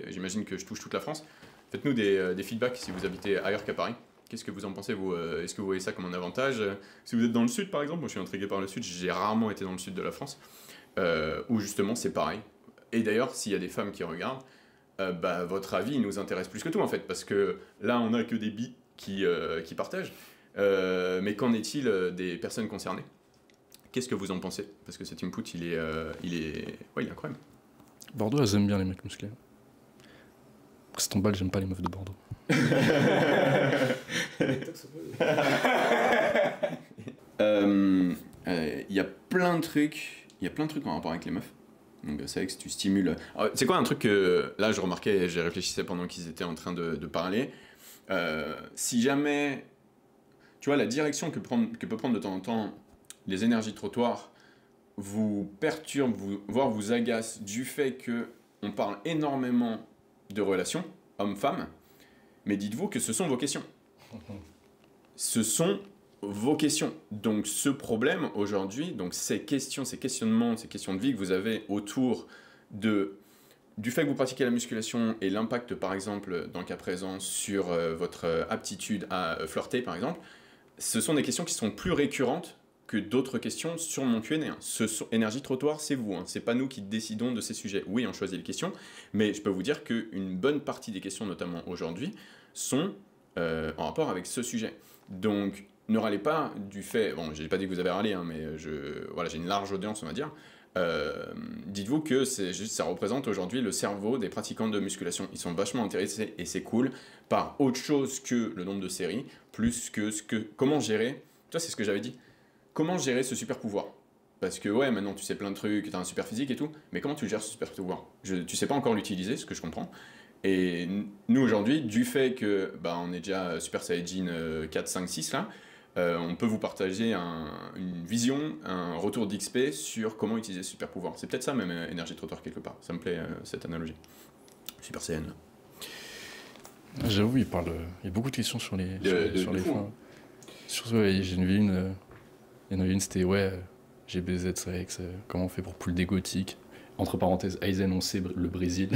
j'imagine que je touche toute la France. Faites-nous des feedbacks si vous habitez ailleurs qu'à Paris. Qu'est-ce que vous en pensez, vous? Est-ce que vous voyez ça comme un avantage? Si vous êtes dans le sud, par exemple, moi je suis intrigué par le sud, j'ai rarement été dans le sud de la France, où justement c'est pareil. Et d'ailleurs, s'il y a des femmes qui regardent, bah, votre avis nous intéresse plus que tout en fait, parce que là on a que des bi qui partagent. Mais qu'en est-il des personnes concernées? Qu'est-ce que vous en pensez? Parce que cet input, il est incroyable. Bordeaux, elles aiment bien les mecs musclés. C'est ton balle, j'aime pas les meufs de Bordeaux. Y a plein de trucs en rapport avec les meufs. Donc c'est vrai que si tu stimules... Alors, c'est quoi un truc que là je remarquais et j'ai réfléchissais pendant qu'ils étaient en train de parler, si jamais, tu vois, la direction que peut prendre de temps en temps les énergies de trottoir vous perturbe, voire vous agace du fait que on parle énormément de relations, hommes-femmes, mais dites-vous que ce sont vos questions. Ce sont vos questions. Donc ce problème aujourd'hui, donc ces questions, ces questionnements, ces questions de vie que vous avez autour du fait que vous pratiquez la musculation et l'impact par exemple, dans le cas présent, sur votre aptitude à flirter par exemple, ce sont des questions qui sont plus récurrentes que d'autres questions sur mon Q&A. Énergie trottoir, c'est vous, c'est pas nous qui décidons de ces sujets. Oui, on choisit les questions, mais je peux vous dire qu'une bonne partie des questions, notamment aujourd'hui, sont en rapport avec ce sujet. Donc, ne râlez pas du fait... Bon, j'ai pas dit que vous avez râlé, mais j'ai une large audience, on va dire. Dites-vous que ça représente aujourd'hui le cerveau des pratiquants de musculation. Ils sont vachement intéressés, et c'est cool, par autre chose que le nombre de séries, plus que comment gérer... Tu vois, c'est ce que j'avais dit. Comment gérer ce super pouvoir? Parce que ouais, maintenant tu sais plein de trucs, t'as un super physique et tout, mais comment tu gères ce super pouvoir? Tu sais pas encore l'utiliser, ce que je comprends. Et nous aujourd'hui, du fait que on est déjà Super Saiyajin 4, 5, 6 là, on peut vous partager une vision, un retour d'XP sur comment utiliser ce super pouvoir. C'est peut-être ça même, énergie trottoir quelque part. Ça me plaît cette analogie. Super Saiyan. J'avoue, il y a beaucoup de questions sur les fins. Surtout, il y en avait une, c'était GBZ, comment on fait pour pull des gothiques. Entre parenthèses, Aizen, on sait le Brésil.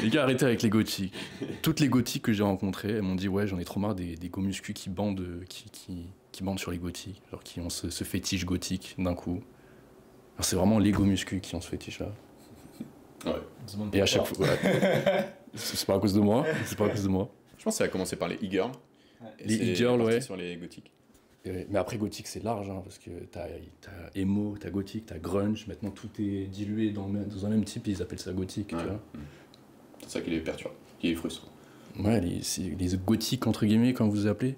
Les gars, arrêtez avec les gothiques. Toutes les gothiques que j'ai rencontrées, elles m'ont dit ouais, j'en ai trop marre des go muscu qui bandent sur les gothiques, genre qui ont ce fétiche gothique d'un coup. Alors c'est vraiment les go muscu qui ont ce fétiche là. Ouais. Et à chaque fois, ouais. C'est pas à cause de moi, c'est pas à cause de moi. Je pense que ça a commencé par les e-girls. Les e-girls, ouais. Sur les gothiques. Mais après gothique c'est large, hein, parce que t'as emo, t'as gothique, t'as grunge, maintenant tout est dilué dans un même type et ils appellent ça gothique, Ouais. tu vois. C'est ça qui les perturbe, qui les frustre. Ouais, les gothiques entre guillemets, comme vous les appelez,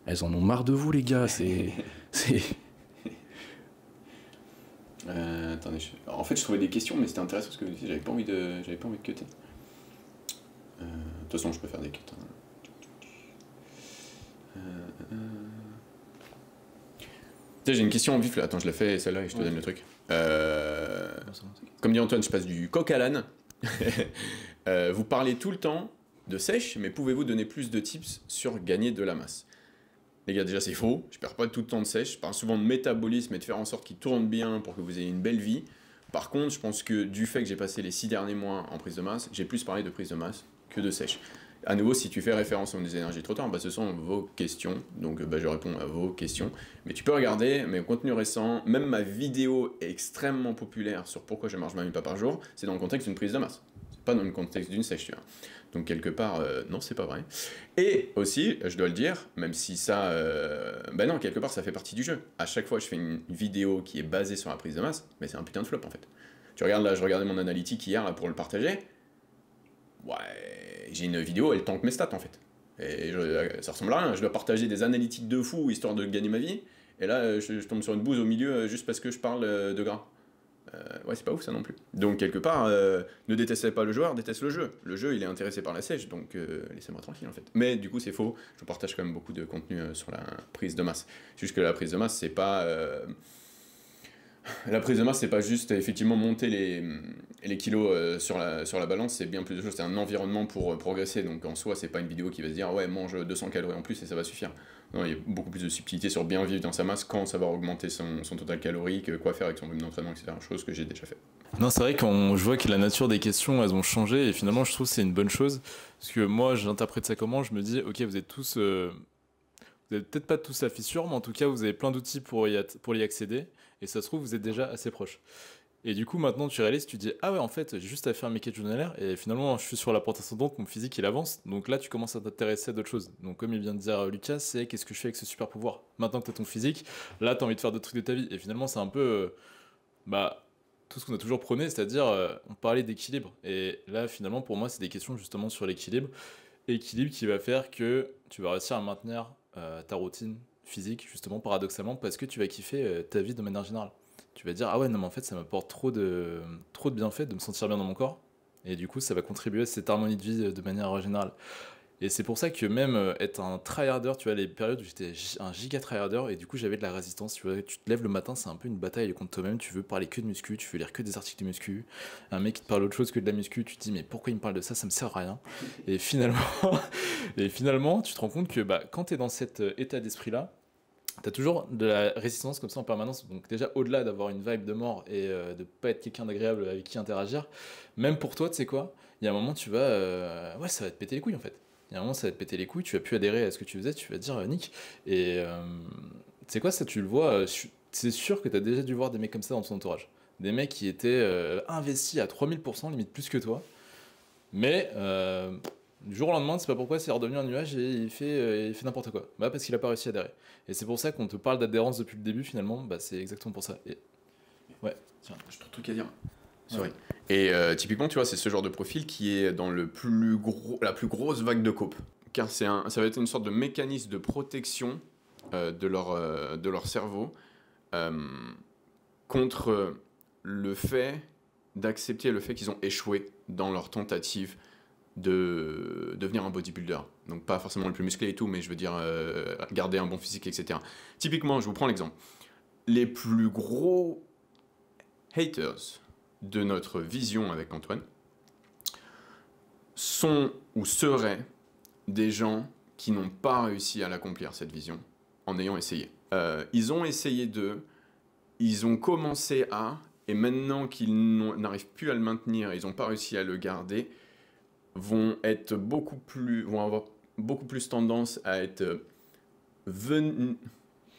elles en ont marre de vous les gars, c'est... Attendez, en fait je trouvais des questions mais c'était intéressant parce que j'avais pas envie de cutter. De toute façon je peux faire des cuts. J'ai une question en vif là, attends je la fais celle-là et je te donne le truc. Comme dit Antoine, je passe du coq à l'âne. Vous parlez tout le temps de sèche, mais pouvez-vous donner plus de tips sur gagner de la masse? Les gars, déjà c'est faux, je perds pas tout le temps de sèche, je parle souvent de métabolisme et de faire en sorte qu'il tourne bien pour que vous ayez une belle vie. Par contre, je pense que du fait que j'ai passé les 6 derniers mois en prise de masse, j'ai plus parlé de prise de masse que de sèche. À nouveau, si tu fais référence aux des énergies trop tard, ce sont vos questions, donc je réponds à vos questions. Mais tu peux regarder mes contenus récents, même ma vidéo extrêmement populaire sur pourquoi je marche ma pas par jour, c'est dans le contexte d'une prise de masse. C'est pas dans le contexte d'une sèche, tu vois. Donc quelque part, non, c'est pas vrai. Et aussi, je dois le dire, même si ça... non, quelque part, ça fait partie du jeu. À chaque fois que je fais une vidéo qui est basée sur la prise de masse, mais c'est un putain de flop, en fait. Tu regardes là, je regardais mon analytique hier là, pour le partager. Ouais, j'ai une vidéo, elle tank mes stats, en fait. Et ça ressemble à rien. Je dois partager des analytiques de fou, histoire de gagner ma vie. Et là, je tombe sur une bouse au milieu, juste parce que je parle de gras. Ouais, c'est pas ouf ça non plus. Donc quelque part, ne détestez pas le joueur, déteste le jeu. Le jeu, il est intéressé par la sèche, donc laissez-moi tranquille en fait. Mais du coup, c'est faux. Je partage quand même beaucoup de contenu sur la prise de masse. C'est juste que la prise de masse, c'est pas... La prise de masse, c'est pas juste effectivement monter les kilos sur la balance, c'est bien plus de choses. C'est un environnement pour progresser. Donc en soi, c'est pas une vidéo qui va se dire ouais, mange 200 calories en plus et ça va suffire. Non, il y a beaucoup plus de subtilité sur bien vivre dans sa masse, quand savoir augmenter son total calorique, quoi faire avec son volume d'entraînement, etc. Chose que j'ai déjà fait. Non, c'est vrai je vois que la nature des questions, elles ont changé et finalement, je trouve que c'est une bonne chose. Parce que moi, j'interprète ça comment? Je me dis, ok, vous êtes tous... Vous n'avez peut-être pas tous la fissure, mais en tout cas, vous avez plein d'outils pour y accéder. Et ça se trouve, vous êtes déjà assez proche. Et du coup, maintenant, tu réalises, tu dis, ah ouais, en fait, j'ai juste à faire mes quêtes journalières. Et finalement, je suis sur la pente ascendante, mon physique, il avance. Donc là, tu commences à t'intéresser à d'autres choses. Donc, comme il vient de dire Lucas, c'est qu'est-ce que je fais avec ce super pouvoir? Maintenant que tu as ton physique, là, tu as envie de faire d'autres trucs de ta vie. Et finalement, c'est un peu tout ce qu'on a toujours prôné, c'est-à-dire, on parlait d'équilibre. Et là, finalement, pour moi, c'est des questions justement sur l'équilibre. Équilibre qui va faire que tu vas réussir à maintenir ta routine physique, justement, paradoxalement, parce que tu vas kiffer ta vie de manière générale. Tu vas dire, ah ouais, non, mais en fait, ça m'apporte trop de bienfaits de me sentir bien dans mon corps. Et du coup, ça va contribuer à cette harmonie de vie de manière générale. Et c'est pour ça que même être un tryharder, tu vois, les périodes où j'étais un giga tryharder, et du coup, j'avais de la résistance. Tu vois, tu te lèves le matin, c'est un peu une bataille contre toi-même. Tu veux parler que de muscu, tu veux lire que des articles de muscu. Un mec qui te parle autre chose que de la muscu, tu te dis, mais pourquoi il me parle de ça? Ça me sert à rien. Et finalement, tu te rends compte que quand tu es dans cet état d'esprit-là, t'as toujours de la résistance comme ça en permanence. Donc déjà, au-delà d'avoir une vibe de mort et de pas être quelqu'un d'agréable avec qui interagir, même pour toi, tu sais quoi, il y a un moment, tu vas... ouais, ça va te péter les couilles en fait. Il y a un moment, ça va te péter les couilles, tu vas plus adhérer à ce que tu faisais, tu vas te dire Nick. Et tu sais quoi, ça tu le vois, c'est sûr que t'as déjà dû voir des mecs comme ça dans ton entourage. Des mecs qui étaient investis à 3000%, limite plus que toi. Mais... du jour au lendemain, c'est pas pourquoi c'est redevenu un nuage et il fait n'importe quoi. Parce qu'il a pas réussi à adhérer. Et c'est pour ça qu'on te parle d'adhérence depuis le début, finalement, c'est exactement pour ça. Et... ouais, tiens. J'ai trop de trucs à dire. Sorry. Et typiquement, tu vois, c'est ce genre de profil qui est dans la plus grosse vague de cope. Car ça va être une sorte de mécanisme de protection de leur cerveau contre le fait d'accepter le fait qu'ils ont échoué dans leur tentative de devenir un bodybuilder. Donc pas forcément le plus musclé et tout, mais je veux dire garder un bon physique, etc. Typiquement, je vous prends l'exemple. Les plus gros haters de notre vision avec Antoine sont ou seraient des gens qui n'ont pas réussi à l'accomplir, cette vision, en ayant essayé. Ils ont essayé ils ont commencé à, et maintenant qu'ils n'arrivent plus à le maintenir, ils n'ont pas réussi à le garder, vont avoir beaucoup plus tendance à être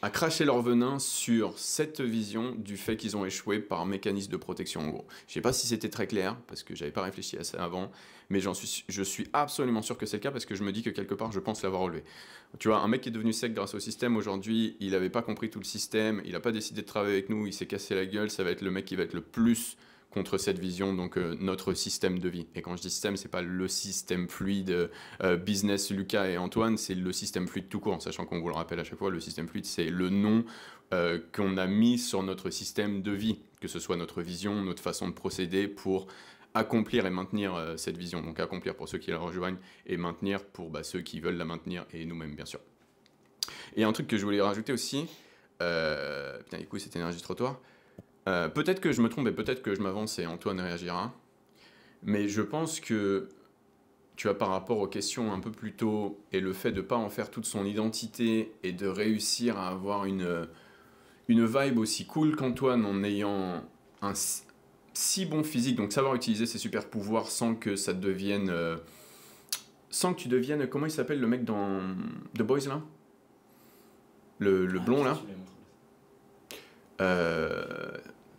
à cracher leur venin sur cette vision du fait qu'ils ont échoué par mécanisme de protection en gros. Je sais pas si c'était très clair parce que j'avais pas réfléchi à ça avant, mais je suis absolument sûr que c'est le cas parce que je me dis que quelque part je pense l'avoir relevé. Tu vois, un mec qui est devenu sec grâce au système aujourd'hui, il avait pas compris tout le système, il a pas décidé de travailler avec nous, il s'est cassé la gueule, ça va être le mec qui va être le plus contre cette vision, donc notre système de vie. Et quand je dis système, c'est pas le système fluide business Lucas et Antoine, c'est le système fluide tout court, en sachant qu'on vous le rappelle à chaque fois, le système fluide, c'est le nom qu'on a mis sur notre système de vie, que ce soit notre vision, notre façon de procéder pour accomplir et maintenir cette vision. Donc accomplir pour ceux qui la rejoignent et maintenir pour ceux qui veulent la maintenir et nous-mêmes, bien sûr. Et un truc que je voulais rajouter aussi, putain, écoute, cette énergie trottoir, peut-être que je me trompe et peut-être que je m'avance et Antoine réagira, mais je pense que tu vois, par rapport aux questions un peu plus tôt et le fait de ne pas en faire toute son identité et de réussir à avoir une vibe aussi cool qu'Antoine en ayant un si bon physique, donc savoir utiliser ses super pouvoirs sans que ça devienne sans que tu deviennes, comment il s'appelle le mec dans The Boys là, le blond là,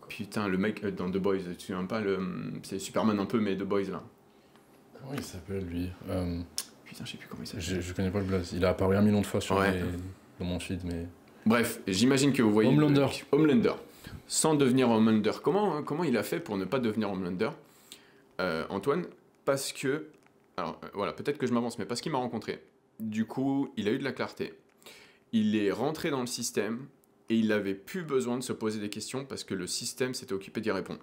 putain, le mec dans The Boys, tu te souviens pas, c'est Superman un peu, mais The Boys là. Comment il s'appelle lui Putain, je sais plus comment il s'appelle. Je connais pas le blaze. Il a apparu 1 million de fois dans mon feed, mais. Bref, j'imagine que vous voyez. Homelander. Sans devenir Homelander. Comment il a fait pour ne pas devenir Homelander, Antoine? Parce que. Alors voilà, peut-être que je m'avance, mais parce qu'il m'a rencontré. Du coup, il a eu de la clarté. Il est rentré dans le système. Et il n'avait plus besoin de se poser des questions parce que le système s'était occupé d'y répondre.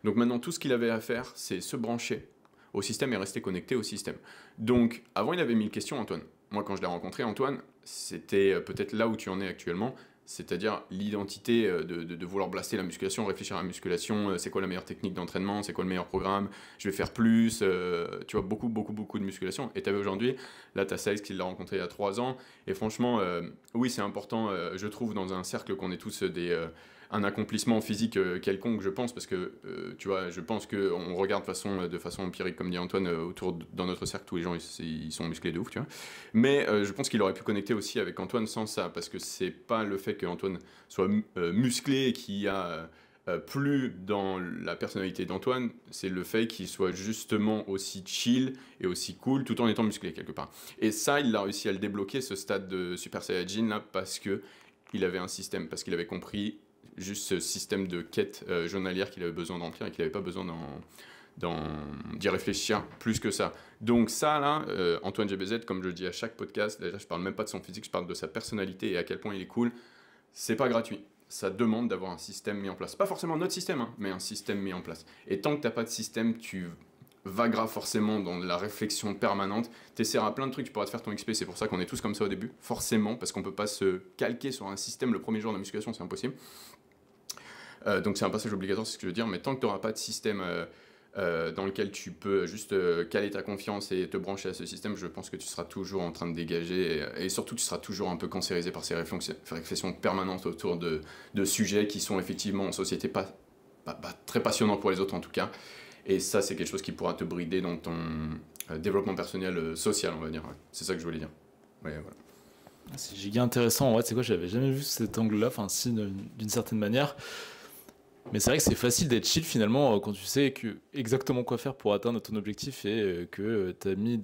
Donc maintenant, tout ce qu'il avait à faire, c'est se brancher au système et rester connecté au système. Donc, avant, il avait 1000 questions, Antoine. Moi, quand je l'ai rencontré, Antoine, c'était peut-être là où tu en es actuellement, c'est-à-dire l'identité de vouloir blaster la musculation, réfléchir à la musculation, c'est quoi la meilleure technique d'entraînement, c'est quoi le meilleur programme, je vais faire plus, tu vois, beaucoup de musculation. Et tu avais aujourd'hui, là, tu as Saïs qui l'a rencontré il y a 3 ans, et franchement, oui, c'est important, je trouve, dans un cercle qu'on est tous un accomplissement physique quelconque, je pense, parce que, tu vois, je pense qu'on regarde de façon empirique, comme dit Antoine, dans notre cercle, tous les gens, ils sont musclés de ouf, tu vois. Mais je pense qu'il aurait pu connecter aussi avec Antoine sans ça, parce que c'est pas le fait qu'Antoine soit musclé qui a plus dans la personnalité d'Antoine, c'est le fait qu'il soit justement aussi chill et aussi cool, tout en étant musclé quelque part. Et ça, il a réussi à le débloquer, ce stade de Super Saiyajin, là, parce que il avait un système, parce qu'il avait compris juste ce système de quête journalière qu'il avait besoin d'emplir et qu'il n'avait pas besoin d'y réfléchir plus que ça. Donc ça là, Antoine GBZ, comme je le dis à chaque podcast, déjà je parle même pas de son physique, je parle de sa personnalité et à quel point il est cool, c'est pas gratuit. Ça demande d'avoir un système mis en place. Pas forcément notre système, hein, mais un système mis en place. Et tant que t'as pas de système, tu vagueras forcément dans la réflexion permanente, t'essaieras plein de trucs, tu pourras te faire ton XP, c'est pour ça qu'on est tous comme ça au début, forcément, parce qu'on peut pas se calquer sur un système le premier jour de la musculation, c'est impossible. Donc c'est un passage obligatoire, c'est ce que je veux dire, mais tant que tu n'auras pas de système dans lequel tu peux juste caler ta confiance et te brancher à ce système, je pense que tu seras toujours en train de dégager, et surtout tu seras toujours un peu cancérisé par ces réflexions permanentes autour de sujets qui sont effectivement en société pas très passionnants pour les autres en tout cas, et ça c'est quelque chose qui pourra te brider dans ton développement personnel social, on va dire. Ouais. C'est ça que je voulais dire. Ouais, voilà. C'est giga intéressant, en vrai, c'est quoi, j'avais jamais vu cet angle-là, enfin si, d'une certaine manière. Mais c'est vrai que c'est facile d'être chill finalement quand tu sais exactement quoi faire pour atteindre ton objectif et que tu as mis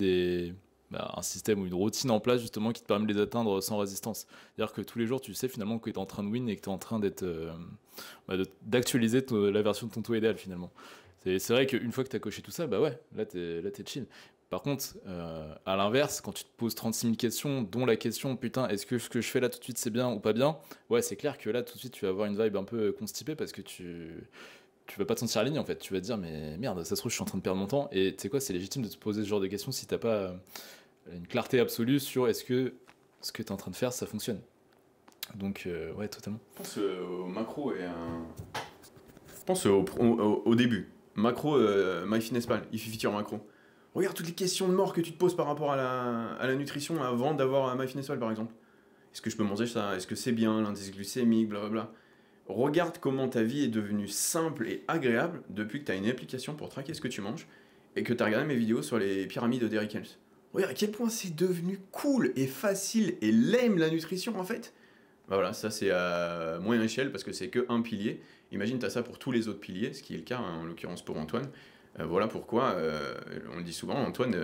un système ou une routine en place justement qui te permet de les atteindre sans résistance. C'est-à-dire que tous les jours tu sais finalement que tu es en train de win et que tu es en train d'actualiser la version de ton taux idéal finalement. C'est vrai qu'une fois que tu as coché tout ça, bah ouais, là t'es chill. Par contre, à l'inverse, quand tu te poses 36 000 questions, dont la question, putain, est-ce que ce que je fais là tout de suite c'est bien ou pas bien, ouais, c'est clair que là tout de suite tu vas avoir une vibe un peu constipée parce que tu vas pas te sentir aligné en fait. Tu vas te dire, mais merde, ça se trouve, je suis en train de perdre mon temps. Et tu sais quoi, c'est légitime de te poser ce genre de questions si t'as pas une clarté absolue sur est-ce que ce que t'es en train de faire ça fonctionne. Donc, ouais, totalement. Je pense au macro et je pense au début. Macro, MyFitnessPal, il fait feature macro. Regarde toutes les questions de mort que tu te poses par rapport à la nutrition avant d'avoir MyFitnessPal par exemple. Est-ce que je peux manger ça? Est-ce que c'est bien? L'indice glycémique, blablabla. Regarde comment ta vie est devenue simple et agréable depuis que tu as une application pour traquer ce que tu manges et que tu as regardé mes vidéos sur les pyramides d'Eric Helms. Regarde à quel point c'est devenu cool et facile et lame la nutrition en fait. Bah voilà, ça c'est à moyenne échelle parce que c'est que un pilier. Imagine tu as ça pour tous les autres piliers, ce qui est le cas hein, en l'occurrence pour Antoine. Voilà pourquoi, on le dit souvent, Antoine,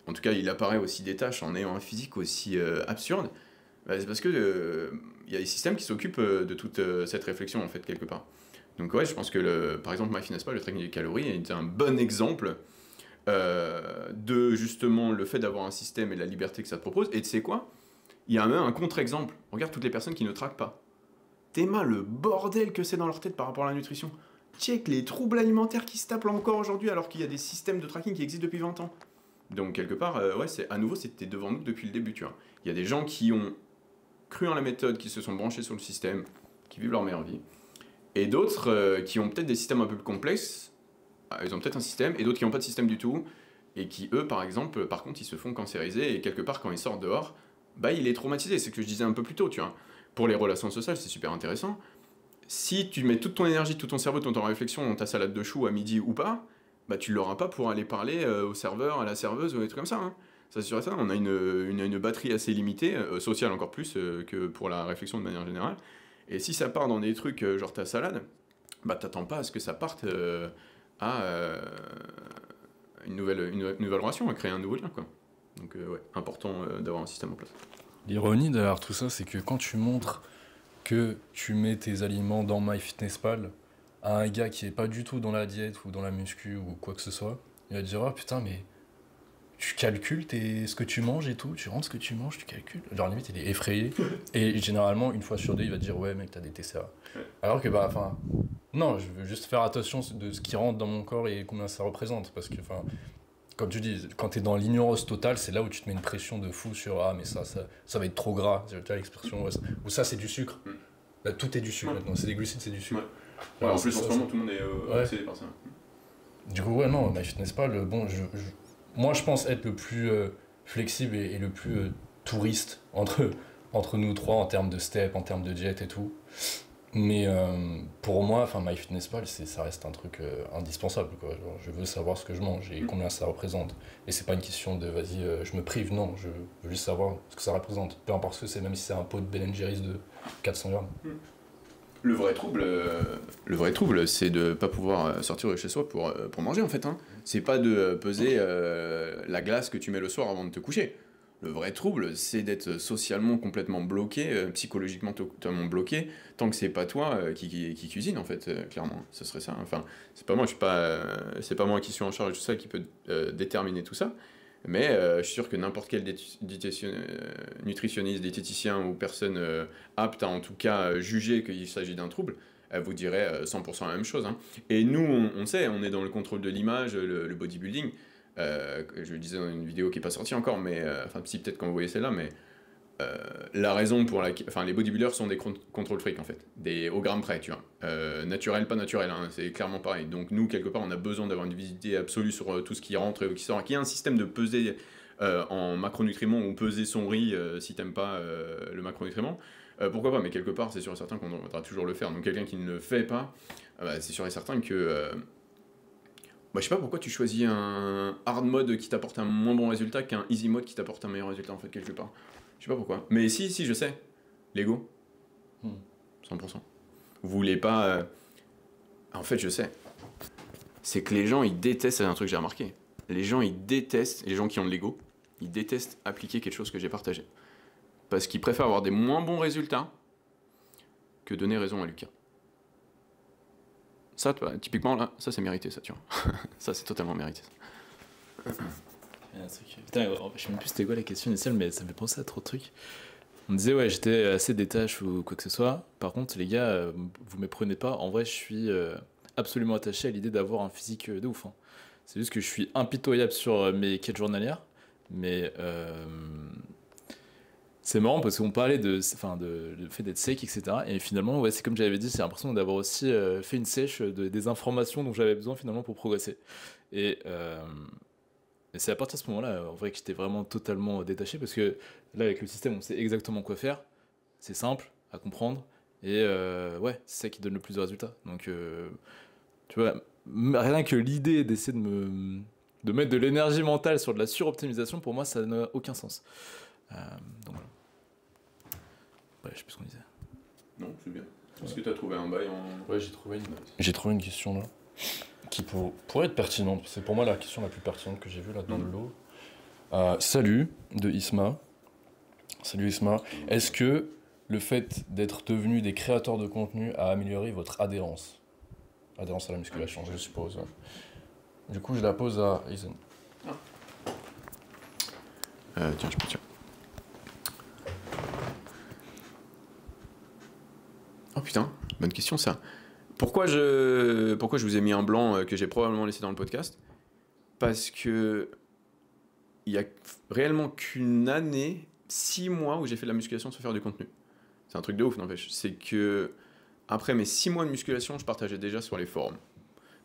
en tout cas il apparaît aussi des tâches en ayant un physique aussi absurde. Bah, c'est parce que il y a des systèmes qui s'occupent de toute cette réflexion en fait quelque part. Donc ouais, je pense que par exemple MyFitnessPal, le tracking des calories, est un bon exemple de justement le fait d'avoir un système et la liberté que ça te propose. Et tu sais quoi? Il y a même un contre-exemple. Regarde toutes les personnes qui ne traquent pas. T'aimes le bordel que c'est dans leur tête par rapport à la nutrition. Check les troubles alimentaires qui se tapent là encore aujourd'hui alors qu'il y a des systèmes de tracking qui existent depuis 20 ans. Donc quelque part, ouais, à nouveau, c'était devant nous depuis le début, tu vois. Il y a des gens qui ont cru en la méthode, qui se sont branchés sur le système, qui vivent leur meilleure vie. Et d'autres qui ont peut-être des systèmes un peu plus complexes, ils ont peut-être un système, et d'autres qui n'ont pas de système du tout, et qui, eux, par exemple, par contre, ils se font cancériser, et quelque part, quand ils sortent dehors, bah, il est traumatisé, c'est ce que je disais un peu plus tôt, tu vois. Pour les relations sociales, c'est super intéressant. Si tu mets toute ton énergie, tout ton cerveau, toute ton réflexion dans ta salade de choux à midi ou pas, bah tu l'auras pas pour aller parler au serveur, à la serveuse ou des trucs comme ça. Hein. Ça, c'est sûr et ça, on a une batterie assez limitée, sociale encore plus que pour la réflexion de manière générale. Et si ça part dans des trucs genre ta salade, bah t'attends pas à ce que ça parte à une nouvelle relation, à créer un nouveau lien, quoi. Donc ouais, important d'avoir un système en place. L'ironie derrière tout ça, c'est que quand tu montres que tu mets tes aliments dans MyFitnessPal à un gars qui est pas du tout dans la diète ou dans la muscu ou quoi que ce soit, il va te dire, oh putain, mais tu calcules ce que tu manges et tout, tu rentres ce que tu manges, tu calcules. Genre limite, il est effrayé. Et généralement, une fois sur deux, il va te dire, ouais mec, t'as des TCA. Alors que, bah, enfin, non, je veux juste faire attention de ce qui rentre dans mon corps et combien ça représente. Parce que, enfin, comme tu dis, quand t'es dans l'ignorance totale, c'est là où tu te mets une pression de fou sur, ah, mais ça va être trop gras. Tu vois l'expression, ou ça, c'est du sucre. Là, tout est du sucre maintenant, c'est des glucides, c'est du sucre. Ouais, en plus, en ce moment, tout le monde est obsédé par ça. Du coup, ouais, non, MyFitnessPal, bon, moi, je pense être le plus flexible et le plus touriste entre nous trois en termes de step, en termes de diète et tout. Mais pour moi, enfin, MyFitnessPal, ça reste un truc indispensable, quoi. Genre, je veux savoir ce que je mange et combien ça représente. Et c'est pas une question de vas-y, je me prive, non, je veux juste savoir ce que ça représente. Peu importe ce que c'est, même si c'est un pot de Ben Jerry's de 400 grammes. Le vrai trouble, c'est de pas pouvoir sortir de chez soi pour manger en fait. Hein. C'est pas de peser la glace que tu mets le soir avant de te coucher. Le vrai trouble, c'est d'être socialement complètement bloqué, psychologiquement totalement bloqué, tant que c'est pas toi qui cuisine en fait, clairement. Ce serait ça. Enfin, c'est pas moi, c'est pas moi qui suis en charge de tout ça qui peut déterminer tout ça. Mais je suis sûr que n'importe quel nutritionniste, diététicien ou personne apte à en tout cas juger qu'il s'agit d'un trouble, vous dirait 100% la même chose. Hein. Et nous, on sait, on est dans le contrôle de l'image, le bodybuilding. Je le disais dans une vidéo qui n'est pas sortie encore, mais enfin, si peut-être quand vous voyez celle-là, mais la raison pour laquelle. Enfin, les bodybuilders sont des contrôle freaks en fait, au gramme près, tu vois. Naturel, pas naturel, hein, c'est clairement pareil. Donc, nous, quelque part, on a besoin d'avoir une visibilité absolue sur tout ce qui rentre et qui sort. Qu'il y ait un système de peser en macronutriments ou peser son riz si t'aimes pas le macronutriment. Pourquoi pas, mais quelque part, c'est sûr et certain qu'on devra toujours le faire. Donc, quelqu'un qui ne le fait pas, c'est sûr et certain que. Bah, je sais pas pourquoi tu choisis un hard mode qui t'apporte un moins bon résultat qu'un easy mode qui t'apporte un meilleur résultat en fait quelque part. Je sais pas pourquoi. Mais si, je sais. Lego. 100%. Vous voulez pas... En fait, je sais. C'est que les gens, ils détestent... C'est un truc que j'ai remarqué. Les gens, ils détestent... Les gens qui ont de l'ego, ils détestent appliquer quelque chose que j'ai partagé. Parce qu'ils préfèrent avoir des moins bons résultats que donner raison à Lucas. Ça, typiquement, là, ça, c'est mérité, ça, tu vois. Ça, c'est totalement mérité. Putain, je sais même plus c'était quoi la question initiale, mais ça me fait penser à trop de trucs. On disait, ouais, j'étais assez détaché ou quoi que ce soit. Par contre, les gars, vous méprenez pas. En vrai, je suis absolument attaché à l'idée d'avoir un physique de ouf. Hein. C'est juste que je suis impitoyable sur mes quêtes journalières. Mais c'est marrant parce qu'on parlait le fait d'être sec, etc. Et finalement, ouais, c'est comme j'avais dit, c'est l'impression d'avoir aussi fait une sèche des informations dont j'avais besoin finalement pour progresser. Et c'est à partir de ce moment-là, en vrai, que j'étais vraiment totalement détaché parce que là, avec le système, on sait exactement quoi faire. C'est simple à comprendre Et ouais, c'est ça qui donne le plus de résultats. Donc, tu vois, rien que l'idée d'essayer de mettre de l'énergie mentale sur de la suroptimisation, pour moi, ça n'a aucun sens. Donc voilà. Ouais, je sais plus ce qu'on disait. Non, c'est bien. Est-ce que tu as trouvé un bail en... Ouais, j'ai trouvé une question là qui pourrait être pertinente. C'est pour moi la question la plus pertinente que j'ai vue là dans le lot. Salut de Isma. Salut Isma. Est-ce que le fait d'être devenu des créateurs de contenu a amélioré votre adhérence? Adhérence à la musculation, je suppose. Ouais. Du coup, je la pose à Aizen. Tiens, je peux tiens. Oh putain, bonne question ça. Pourquoi je vous ai mis un blanc que j'ai probablement laissé dans le podcast? Parce que il y a réellement qu'une année, 6 mois où j'ai fait de la musculation sans faire du contenu. C'est un truc de ouf, n'empêche. C'est que après mes 6 mois de musculation, je partageais déjà sur les forums.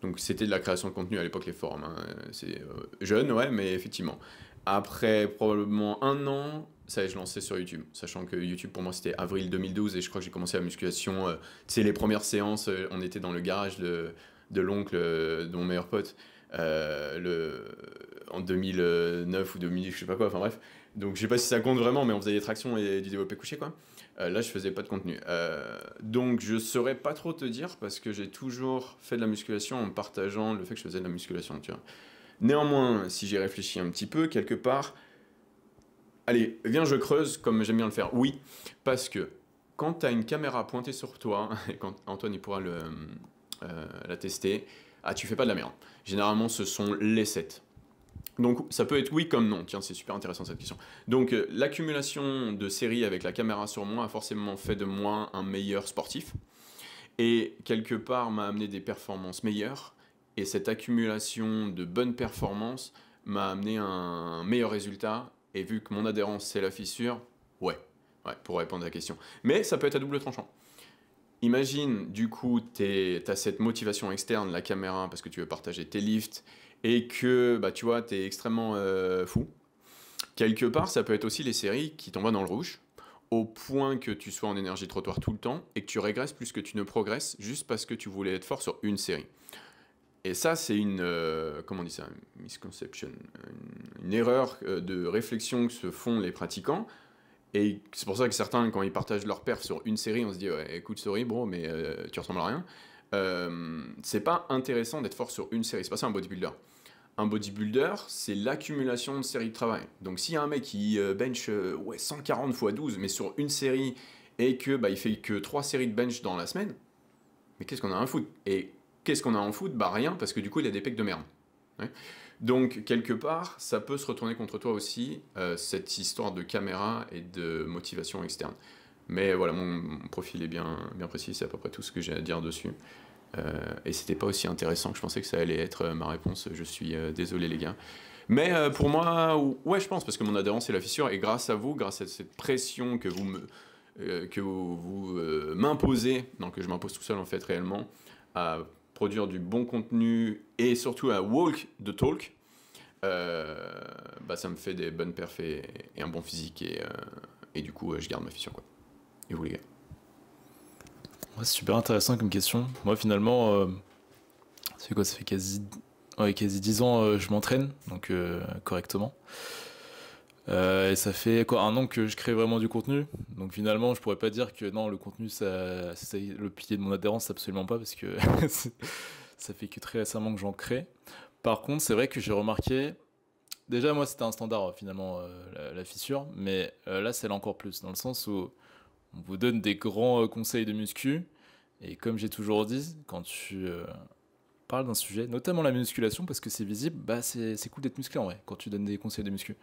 Donc c'était de la création de contenu à l'époque, les forums. Hein. C'est jeune, ouais, mais effectivement. Après probablement 1 an, ça y est, je lançais sur YouTube. Sachant que YouTube, pour moi, c'était avril 2012 et je crois que j'ai commencé la musculation. Tu sais, les premières séances, on était dans le garage de l'oncle de mon meilleur pote en 2009 ou 2000, je sais pas quoi, enfin bref. Donc je sais pas si ça compte vraiment, mais on faisait des tractions et du développé couché, quoi. Là, je faisais pas de contenu. Donc, je saurais pas trop te dire parce que j'ai toujours fait de la musculation en partageant le fait que je faisais de la musculation, tu vois. Néanmoins, si j'y réfléchis un petit peu, quelque part, allez, viens, je creuse comme j'aime bien le faire. Oui, parce que quand tu as une caméra pointée sur toi, et quand Antoine il pourra la tester, tu fais pas de la merde. Généralement, ce sont les sets. Donc ça peut être oui comme non, tiens c'est super intéressant cette question. Donc l'accumulation de séries avec la caméra sur moi a forcément fait de moi un meilleur sportif et quelque part m'a amené des performances meilleures et cette accumulation de bonnes performances m'a amené un meilleur résultat et vu que mon adhérence c'est la fissure, ouais, pour répondre à la question. Mais ça peut être à double tranchant. Imagine, du coup, t'as cette motivation externe, la caméra, parce que tu veux partager tes lifts, et que, bah, tu vois, t'es extrêmement fou. Quelque part, ça peut être aussi les séries qui t'envoient dans le rouge, au point que tu sois en énergie trottoir tout le temps, et que tu régresses plus que tu ne progresses, juste parce que tu voulais être fort sur une série. Et ça, c'est comment on dit ça, une misconception, une erreur de réflexion que se font les pratiquants. Et c'est pour ça que certains, quand ils partagent leur perf sur une série, on se dit ouais, écoute, sorry bro, mais tu ressembles à rien. C'est pas intéressant d'être fort sur une série, c'est pas ça un bodybuilder. Un bodybuilder, c'est l'accumulation de séries de travail. Donc s'il y a un mec qui bench 140 x 12, mais sur une série, et que il fait que 3 séries de bench dans la semaine, mais qu'est-ce qu'on a à en foutre? Et qu'est-ce qu'on a à en foutre? Bah rien, parce que du coup il a des pecs de merde. Ouais. Donc, quelque part, ça peut se retourner contre toi aussi, cette histoire de caméra et de motivation externe. Mais voilà, mon profil est bien précis, c'est à peu près tout ce que j'ai à dire dessus. Et c'était pas aussi intéressant que je pensais que ça allait être ma réponse. Je suis désolé, les gars. Mais pour moi, ouais, je pense, parce que mon adhérence est la fissure, et grâce à vous, grâce à cette pression que vous m'imposez, donc que je m'impose tout seul en fait réellement, à produire du bon contenu et surtout à walk the talk, ça me fait des bonnes perfs et un bon physique et du coup je garde ma fissure quoi. Et vous les gars? Ouais, c'est super intéressant comme question. Moi finalement, ça fait quoi? Ça fait quasi 10 ans je m'entraîne, donc correctement. Et ça fait quoi, 1 an que je crée vraiment du contenu. Donc finalement, je pourrais pas dire que non, le contenu, c'est le pilier de mon adhérence, absolument pas, parce que ça fait que très récemment que j'en crée. Par contre, c'est vrai que j'ai remarqué, déjà moi c'était un standard finalement, la fissure, mais là c'est encore plus, dans le sens où on vous donne des grands conseils de muscu, et comme j'ai toujours dit, quand tu parles d'un sujet, notamment la musculation, parce que c'est visible, c'est cool d'être musclé en vrai, quand tu donnes des conseils de muscu.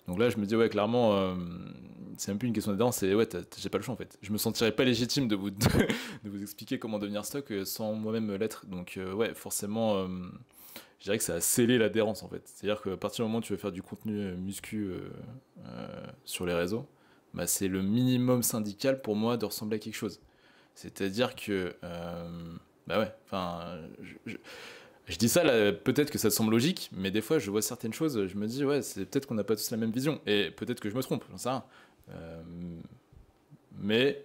Donc là, je me dis, ouais, clairement, c'est même plus une question d'adhérence, c'est ouais, j'ai pas le choix en fait. Je me sentirais pas légitime de vous expliquer comment devenir stock sans moi-même l'être. Donc, ouais, forcément, je dirais que ça a scellé l'adhérence en fait. C'est-à-dire qu'à partir du moment où tu veux faire du contenu muscu sur les réseaux, c'est le minimum syndical pour moi de ressembler à quelque chose. C'est-à-dire que, ouais, enfin, je dis ça, là, peut-être que ça te semble logique, mais des fois, je vois certaines choses, je me dis, ouais, c'est peut-être qu'on n'a pas tous la même vision, et peut-être que je me trompe, j'en sais rien. Mais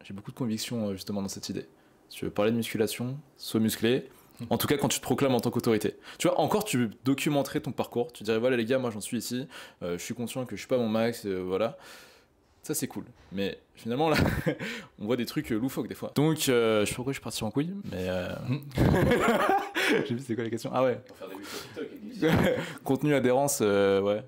j'ai beaucoup de conviction justement dans cette idée. Si tu veux parler de musculation, sois musclé. En tout cas, quand tu te proclames en tant qu'autorité. Tu vois, encore, tu documenterais ton parcours. Tu dirais, voilà les gars, moi j'en suis ici. Je suis conscient que je suis pas à mon max. Voilà. Ça, c'est cool. Mais finalement, là, on voit des trucs loufoques des fois. Donc, je sais pas pourquoi je suis parti en couille, mais... J'ai vu, c'est quoi la question? Ah ouais. Pour faire des vidéos TikTok avec des Contenu, adhérence, ouais.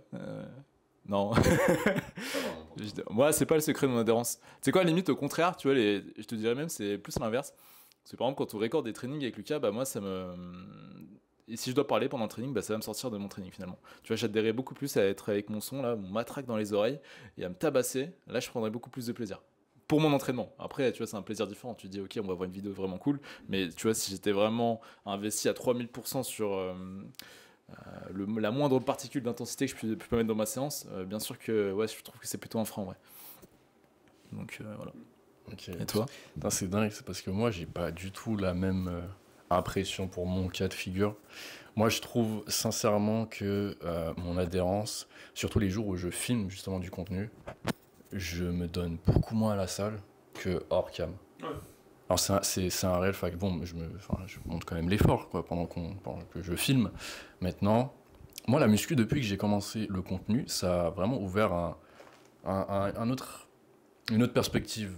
Non. Pas vraiment pour toi. Moi, c'est pas le secret de mon adhérence. C'est quoi, limite, au contraire, tu vois, je te dirais même, c'est plus à l'inverse. Parce que par exemple, quand on recorde des trainings avec Lucas, bah moi, ça me. Et si je dois parler pendant le training, bah ça va me sortir de mon training finalement. Tu vois, j'adhérais beaucoup plus à être avec mon son, là, mon matraque dans les oreilles, et à me tabasser. Là, je prendrais beaucoup plus de plaisir. Pour mon entraînement. Après, tu vois, c'est un plaisir différent. Tu te dis, ok, on va voir une vidéo vraiment cool. Mais tu vois, si j'étais vraiment investi à 3000% sur la moindre particule d'intensité que je peux mettre dans ma séance, bien sûr que ouais, je trouve que c'est plutôt un frein, ouais. Donc voilà. Ok. Et toi? Putain, c'est dingue, c'est parce que moi, j'ai pas du tout la même impression pour mon cas de figure. Moi, je trouve sincèrement que mon adhérence, surtout les jours où je filme justement du contenu, je me donne beaucoup moins à la salle que hors cam. Ouais. Alors, c'est un réel fact. Bon, je montre quand même l'effort quoi, pendant que je filme. Maintenant, moi, la muscu, depuis que j'ai commencé le contenu, ça a vraiment ouvert un autre, une autre perspective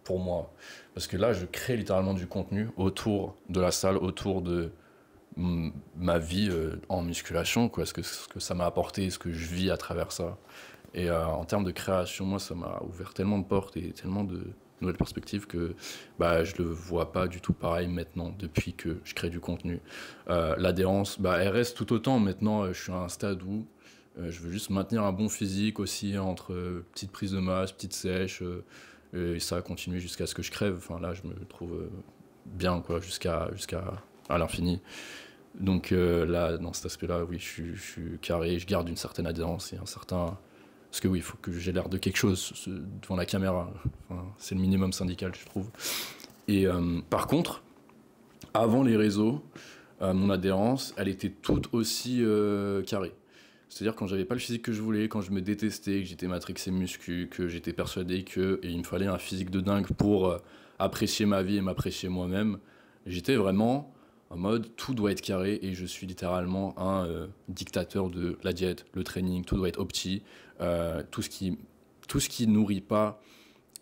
pour moi. Parce que là, je crée littéralement du contenu autour de la salle, autour de ma vie en musculation, quoi, ce que ça m'a apporté, ce que je vis à travers ça. Et en termes de création, moi, ça m'a ouvert tellement de portes et tellement de nouvelles perspectives que bah, je le vois pas du tout pareil maintenant, depuis que je crée du contenu. L'adhérence, bah, elle reste tout autant. Maintenant, je suis à un stade où je veux juste maintenir un bon physique aussi, entre petite prise de masse, petite sèche, et ça a continué jusqu'à ce que je crève. Enfin, là, je me trouve bien, quoi, jusqu'à à l'infini. Donc là, dans cet aspect-là, oui, je suis carré, je garde une certaine adhérence et un certain... Parce que oui, il faut que j'ai l'air de quelque chose devant la caméra. Enfin, c'est le minimum syndical, je trouve. Et par contre, avant les réseaux, mon adhérence, elle était tout aussi carrée. C'est-à-dire quand j'avais pas le physique que je voulais, quand je me détestais, que j'étais matrixé muscu, que j'étais persuadé qu'il me fallait un physique de dingue pour apprécier ma vie et m'apprécier moi-même, j'étais vraiment en mode tout doit être carré et je suis littéralement un dictateur de la diète, le training, tout doit être opti, tout ce qui nourrit pas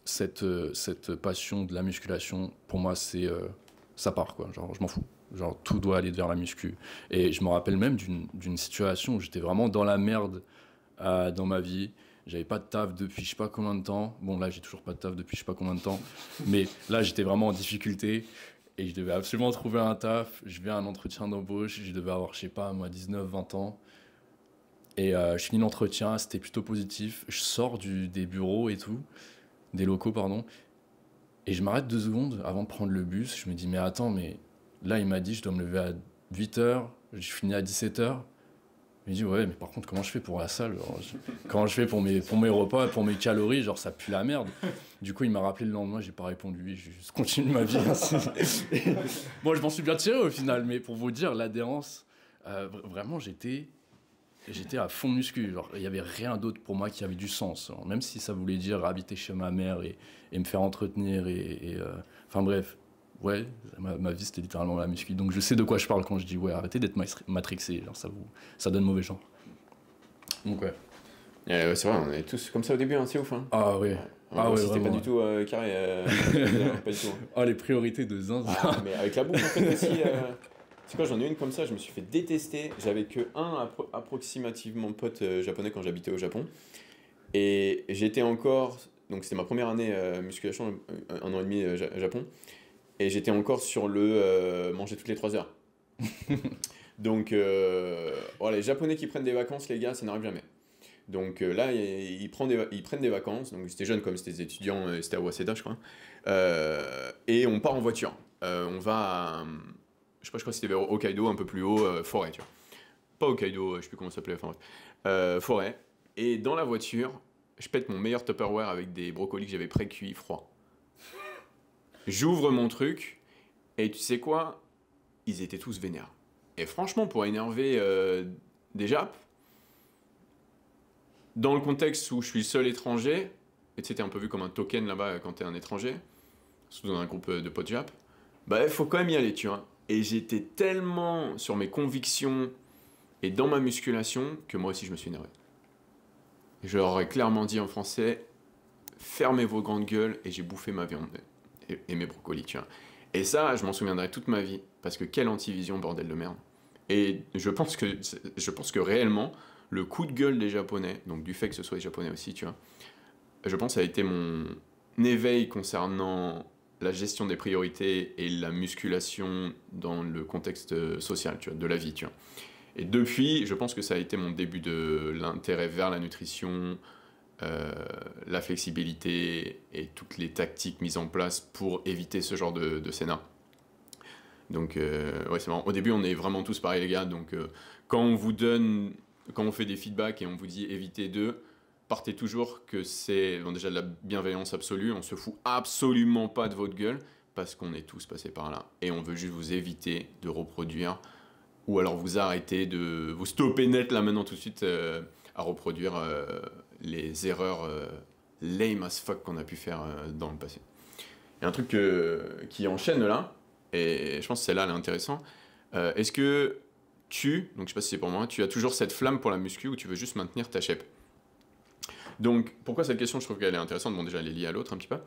cette passion de la musculation, pour moi ça part quoi, genre je m'en fous. Genre tout doit aller vers la muscu. Et je me rappelle même d'une situation où j'étais vraiment dans la merde dans ma vie. J'avais pas de taf depuis je sais pas combien de temps. Bon là j'ai toujours pas de taf depuis je sais pas combien de temps. Mais là j'étais vraiment en difficulté. Et je devais absolument trouver un taf. Je vais à un entretien d'embauche. Je devais avoir je sais pas moi 19, 20 ans. Et je finis l'entretien, c'était plutôt positif. Je sors des bureaux et tout. Des locaux pardon. Et je m'arrête 2 secondes avant de prendre le bus. Je me dis mais attends mais... Là, il m'a dit, je dois me lever à 8h, je finis à 17h. Il m'a dit, ouais, mais par contre, comment je fais pour la salle? Comment je fais pour mes repas, pour mes calories? Genre, ça pue la merde. Du coup, il m'a rappelé le lendemain, j'ai pas répondu, j'ai juste continué ma vie ainsi. Bon, je m'en suis bien tiré au final, mais pour vous dire, l'adhérence, vraiment, j'étais à fond muscu. Genre, il y avait rien d'autre pour moi qui avait du sens. Alors, même si ça voulait dire habiter chez ma mère et me faire entretenir enfin bref. Ouais, ma vie c'était littéralement la muscu. Donc je sais de quoi je parle quand je dis ouais, arrêtez d'être matrixé, genre ça donne mauvais genre. Donc ouais. Ouais, c'est vrai, on est tous comme ça au début, hein, c'est ouf. Hein. Ah ouais. Ah ouais, c'était vraiment, pas du tout carré. Pas du tout. Oh les priorités de zinzin. Ah, mais avec la bouffe en fait aussi. C'est quoi, j'en ai une comme ça, je me suis fait détester. J'avais que un approximativement pote japonais quand j'habitais au Japon. Et j'étais encore. Donc c'était ma première année musculation, 1 an et demi Japon. Et j'étais encore sur le manger toutes les 3 heures. Donc, voilà, les Japonais qui prennent des vacances, les gars, ça n'arrive jamais. Donc là, ils prennent des vacances. Donc c'était jeune comme c'était des étudiants, c'était à Waseda, je crois. Et on part en voiture. On va à, je crois que c'était vers Hokkaido, un peu plus haut, forêt, tu vois. Pas Hokkaido, je sais plus comment ça s'appelait, enfin bref. Forêt. Et dans la voiture, je pète mon meilleur Tupperware avec des brocolis que j'avais pré-cuits froids. J'ouvre mon truc, et tu sais quoi? Ils étaient tous vénères. Et franchement, pour énerver des Japs, dans le contexte où je suis le seul étranger, et tu sais, t'es un peu vu comme un token là-bas quand t'es un étranger, surtout dans un groupe de potes jap, bah il faut quand même y aller, tu vois. Et j'étais tellement sur mes convictions et dans ma musculation que moi aussi je me suis énervé. Je leur ai clairement dit en français, fermez vos grandes gueules, et j'ai bouffé ma viande et mes brocolis, tu vois. Et ça, je m'en souviendrai toute ma vie, parce que quelle anti-vision, bordel de merde. Et je pense que réellement, le coup de gueule des Japonais, donc du fait que ce soit les Japonais aussi, tu vois, je pense que ça a été mon éveil concernant la gestion des priorités et la musculation dans le contexte social, tu vois, de la vie, tu vois. Et depuis, je pense que ça a été mon début de l'intérêt vers la nutrition, la flexibilité et toutes les tactiques mises en place pour éviter ce genre de scénar. Donc, ouais, c'est marrant. Au début, on est vraiment tous pareils, les gars. Donc, quand on fait des feedbacks et on vous dit évitez d'eux, partez toujours que c'est déjà de la bienveillance absolue. On se fout absolument pas de votre gueule parce qu'on est tous passés par là. Et on veut juste vous éviter de reproduire ou alors vous arrêter de vous stopper net là maintenant tout de suite à reproduire les erreurs lame as fuck qu'on a pu faire dans le passé. Il y a un truc qui enchaîne là, et je pense que celle-là elle est intéressant. Est-ce que donc je sais pas si c'est pour moi, tu as toujours cette flamme pour la muscu ou tu veux juste maintenir ta shape? Donc pourquoi cette question, je trouve qu'elle est intéressante. Bon, déjà elle est liée à l'autre un petit peu,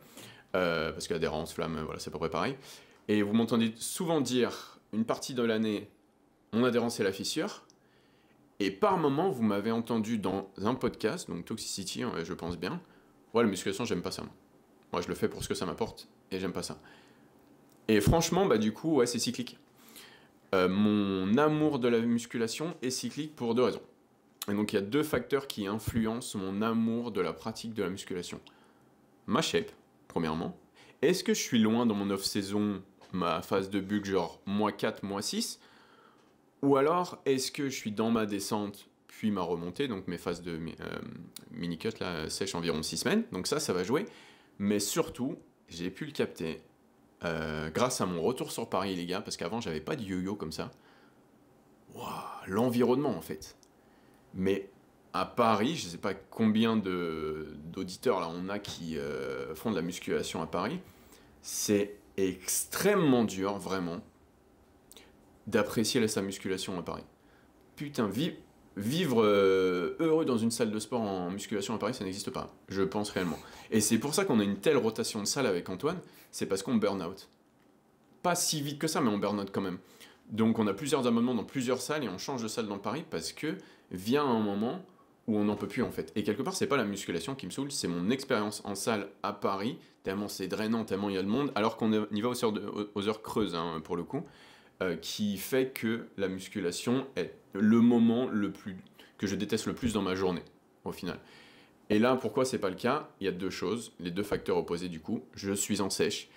parce qu'adhérence, flamme, voilà, c'est à peu près pareil. Et vous m'entendez souvent dire une partie de l'année, mon adhérence c'est la fissure. Et par moment, vous m'avez entendu dans un podcast, donc Toxicity, je pense bien. Ouais, la musculation, j'aime pas ça. Moi, je le fais pour ce que ça m'apporte, et j'aime pas ça. Et franchement, bah du coup, ouais, c'est cyclique. Mon amour de la musculation est cyclique pour 2 raisons. Et donc, il y a 2 facteurs qui influencent mon amour de la pratique de la musculation. Ma shape, premièrement. Est-ce que je suis loin dans mon off-saison, ma phase de bulk, genre mois 4, mois 6 ? Ou alors, est-ce que je suis dans ma descente, puis ma remontée, donc mes phases de mini-cut, là, sèche environ 6 semaines, donc ça va jouer. Mais surtout, j'ai pu le capter grâce à mon retour sur Paris, les gars, parce qu'avant, j'avais pas de yo-yo comme ça. Waouh, l'environnement, en fait. Mais à Paris, je sais pas combien d'auditeurs là on a qui font de la musculation à Paris, c'est extrêmement dur, vraiment, d'apprécier sa musculation à Paris. Putain, vivre heureux dans une salle de sport en musculation à Paris, ça n'existe pas, je pense réellement. Et c'est pour ça qu'on a une telle rotation de salles avec Antoine, c'est parce qu'on burn out. Pas si vite que ça, mais on burn out quand même. Donc on a plusieurs abonnements dans plusieurs salles et on change de salle dans Paris parce que vient un moment où on n'en peut plus en fait. Et quelque part, c'est pas la musculation qui me saoule, c'est mon expérience en salle à Paris, tellement c'est drainant, tellement il y a de monde, alors qu'on y va aux heures creuses hein, pour le coup. Qui fait que la musculation est le moment que je déteste le plus dans ma journée, au final. Et là, pourquoi c'est pas le cas? Il y a 2 choses, les 2 facteurs opposés du coup. Je suis en sèche,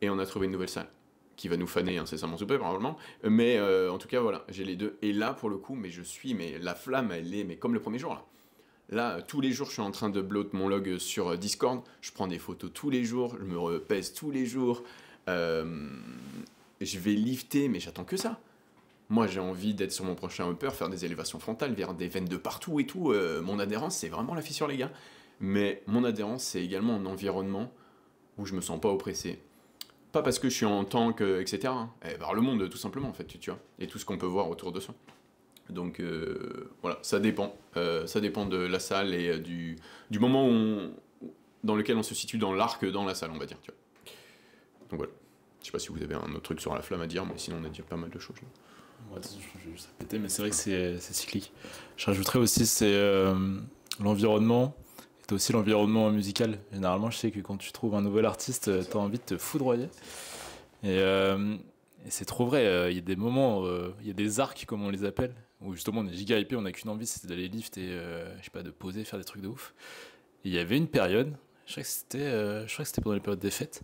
et on a trouvé une nouvelle salle, qui va nous faner incessamment sous peu, probablement. Mais en tout cas, voilà, j'ai les 2. Et là, pour le coup, mais la flamme, elle est comme le premier jour, là. Là, tous les jours, je suis en train de bloat mon log sur Discord, je prends des photos tous les jours, je me repèse tous les jours, je vais lifter, mais j'attends que ça. Moi, j'ai envie d'être sur mon prochain upper, faire des élévations frontales, vers des veines de partout et tout. Mon adhérence, c'est vraiment la fissure, les gars. Mais mon adhérence, c'est également un environnement où je me sens pas oppressé. Pas parce que je suis en tank, etc. Hein. Vers le monde, tout simplement, en fait, tu vois. Et tout ce qu'on peut voir autour de soi. Donc, voilà, ça dépend. Ça dépend de la salle et du moment dans lequel on se situe dans l'arc dans la salle, on va dire, tu vois. Donc voilà. Je sais pas si vous avez un autre truc sur la flamme à dire, mais sinon on a dit pas mal de choses. Ouais, je vais juste répéter, mais c'est vrai que c'est cyclique. Je rajouterais aussi, c'est l'environnement, et aussi l'environnement musical. Généralement, je sais que quand tu trouves un nouvel artiste, t'as envie de te foudroyer. Et c'est trop vrai, il y a des moments, il y a des arcs, comme on les appelle, où justement on est giga hypé, on n'a qu'une envie, c'était d'aller lift et, je sais pas, de poser, faire des trucs de ouf. Et il y avait une période, je crois que c'était pendant les périodes des fêtes,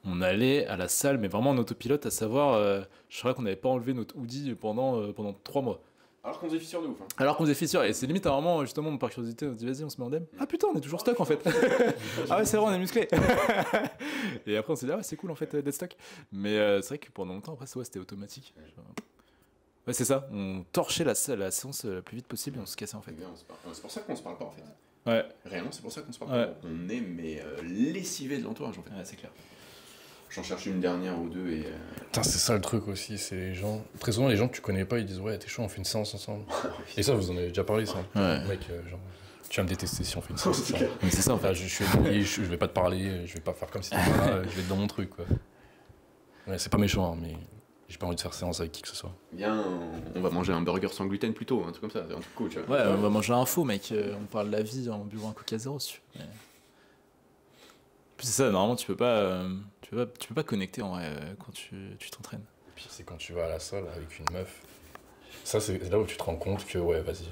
on allait à la salle, mais vraiment en autopilote, à savoir, je crois qu'on n'avait pas enlevé notre hoodie pendant 3 mois. Alors qu'on faisait fissure de ouf. Hein. Alors qu'on faisait fissure, et c'est limite à un moment, justement, par curiosité, on se dit vas-y, on se met en dem. Ah putain, on est toujours stock en fait. Ah ouais, c'est vrai, on est musclé. Et après, on s'est dit, ah ouais, c'est cool en fait d'être stock. Mais c'est vrai que pendant longtemps, après, c'était automatique. Ouais, c'est ça, on torchait la séance la plus vite possible et on se cassait en fait. C'est pour ça qu'on se parle pas en fait. Ouais, Réellement, c'est pour ça qu'on se parle Ouais. pas. On est mais lessivé de l'entourage en fait. ouais, c'est clair. J'en cherche une dernière ou deux et. Putain, c'est ça le truc aussi, c'est les gens. Très souvent, les gens que tu connais pas, ils disent ouais, t'es chaud, on fait une séance ensemble. Et ça, vous en avez déjà parlé, ça. Ouais. Mec, genre, tu vas me détester si on fait une séance ensemble. Mais c'est ça en fait. Enfin, je suis éloigné, je vais pas te parler, je vais pas faire comme si t'étais pas là, je vais être dans mon truc, quoi. Ouais, c'est pas méchant, hein, mais j'ai pas envie de faire séance avec qui que ce soit. Viens, on va manger un burger sans gluten plutôt, un truc comme ça, c'est un truc cool, tu vois. Ouais, on va manger un faux, mec. On parle de la vie en buvant un Coca Zéro, si tu veux. Mais- Puis c'est ça, normalement, tu peux pas connecter en vrai quand tu t'entraînes. Et puis c'est quand tu vas à la salle avec une meuf. Ça, c'est là où tu te rends compte que, ouais, vas-y.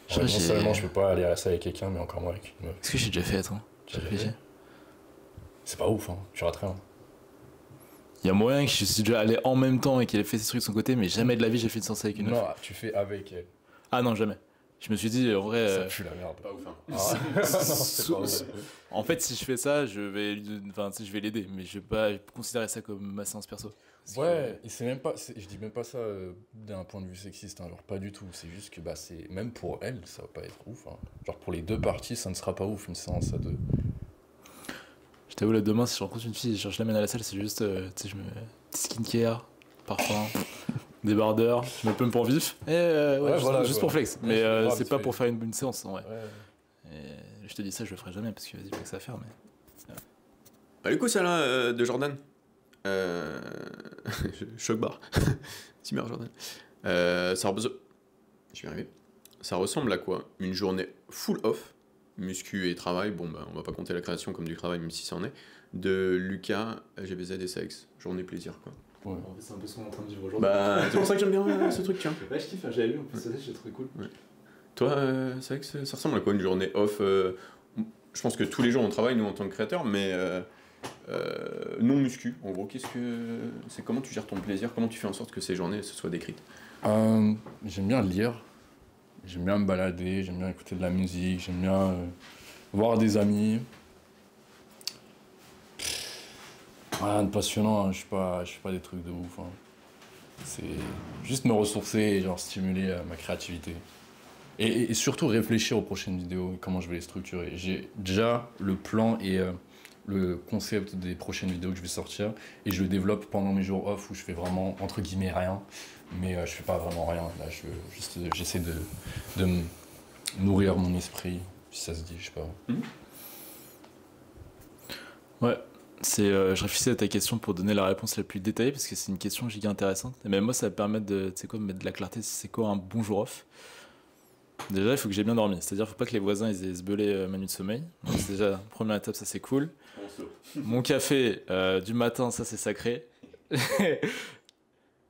Je sais pas, Non j'ai- seulement je peux pas aller à la salle avec quelqu'un, mais encore moins avec une meuf. Est-ce que j'ai déjà fait, attends? J'ai T'as déjà réfléchi. fait C'est pas ouf, hein. Tu rates rien. Il y a moyen que je suis déjà allé en même temps et qu'elle ait fait ses trucs de son côté, mais jamais de la vie j'ai fait une séance avec une meuf. Non, tu fais avec elle. Ah non, jamais. Je me suis dit, en vrai. Ça pue la merde. Pas ouf, hein. Ah, non, c'est pas ouf. En fait, si je fais ça, je vais, enfin, tu sais, je vais l'aider, mais je vais pas considérer ça comme ma séance perso. Parce Ouais, et c'est même pas, je dis même pas ça d'un point de vue sexiste, hein, genre pas du tout. C'est juste que bah c'est même pour elle, ça va pas être ouf. Hein. Genre pour les deux parties, ça ne sera pas ouf une séance à deux. Je t'avoue, là, demain, si je rencontre une fille, genre, je l'amène à la salle, c'est juste, tu sais, je me. Petit skincare, parfum, débardeur, je mets un peu pour vif. Et ouais, Ouais, voilà, juste quoi. pour flex. Ouais, Mais c'est grave, c'est tu pas fais- pour faire une séance, en vrai. Ouais. Et je te dis ça, je le ferai jamais parce que vas-y, pas que ça à faire. Mais... Bah, du coup, celle-là de Jordan. Choc bar. Timmer Jordan. Je vais y arriver. Ça ressemble à quoi? Une journée full off, muscu et travail. Bon, bah, on va pas compter la création comme du travail, même si ça en est. De Lucas, GBZ et Sex. Journée plaisir, quoi. Ouais. C'est un peu ce qu'on est en train de vivre aujourd'hui. Bah, c'est pour ça que j'aime bien ce truc, tiens. je kiffe, j'avais lu en plus, j'ai trouvé cool. Toi, Sex, ça ressemble à quoi une journée off Je pense que tous les jours on travaille, nous, en tant que créateurs, mais non muscu. En gros, c'est comment tu gères ton plaisir? Comment tu fais en sorte que ces journées se soient décrites? J'aime bien lire, j'aime bien me balader, j'aime bien écouter de la musique, j'aime bien voir des amis. Rien de passionnant, hein, je fais pas des trucs de ouf. Hein. C'est juste me ressourcer et genre stimuler ma créativité. Et surtout réfléchir aux prochaines vidéos et comment je vais les structurer. J'ai déjà le plan et le concept des prochaines vidéos que je vais sortir et je le développe pendant mes jours off où je fais vraiment entre guillemets rien. Mais je fais pas vraiment rien. Là, j'essaie de me nourrir mon esprit, si ça se dit, je sais pas. Ouais, je réfléchissais à ta question pour donner la réponse la plus détaillée parce que c'est une question giga intéressante. Et même moi, ça va me permettre de, tu sais quoi, de mettre de la clarté. C'est quoi un bon jour off? Déjà, il faut que j'ai bien dormi. C'est-à-dire, faut pas que les voisins ils aient sbeulé ma nuit de sommeil. Donc, c'est déjà première étape, ça c'est cool. Mon café du matin, ça c'est sacré.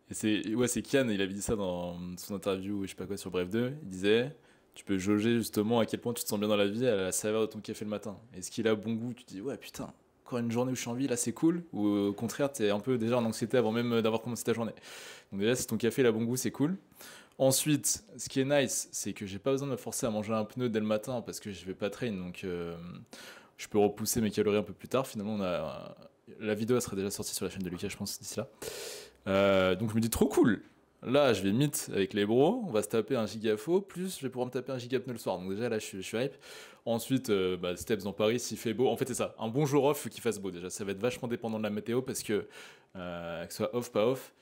Et c'est Kian, il avait dit ça dans son interview, je sais pas quoi, sur Bref 2. Il disait, tu peux jauger justement à quel point tu te sens bien dans la vie à la saveur de ton café le matin. Est-ce qu'il a bon goût? Tu te dis, ouais, putain, encore une journée où je suis en vie, là c'est cool. Ou au contraire, t'es un peu déjà en anxiété avant même d'avoir commencé ta journée. Donc déjà, si ton café il a bon goût, c'est cool. Ensuite, ce qui est nice, c'est que j'ai pas besoin de me forcer à manger un pneu dès le matin parce que je vais pas train, donc je peux repousser mes calories un peu plus tard. Finalement, la vidéo elle sera déjà sortie sur la chaîne de Lucas, je pense, d'ici là. Donc je me dis trop cool. Là, je vais meet avec les bros, on va se taper un giga faux, plus je vais pouvoir me taper un giga pneu le soir. Donc déjà là, je suis hype. Ensuite, Steps dans Paris, s'il fait beau. En fait, c'est ça. Un bon jour off, faut qu'il fasse beau déjà. Ça va être vachement dépendant de la météo parce que ce soit off, pas off.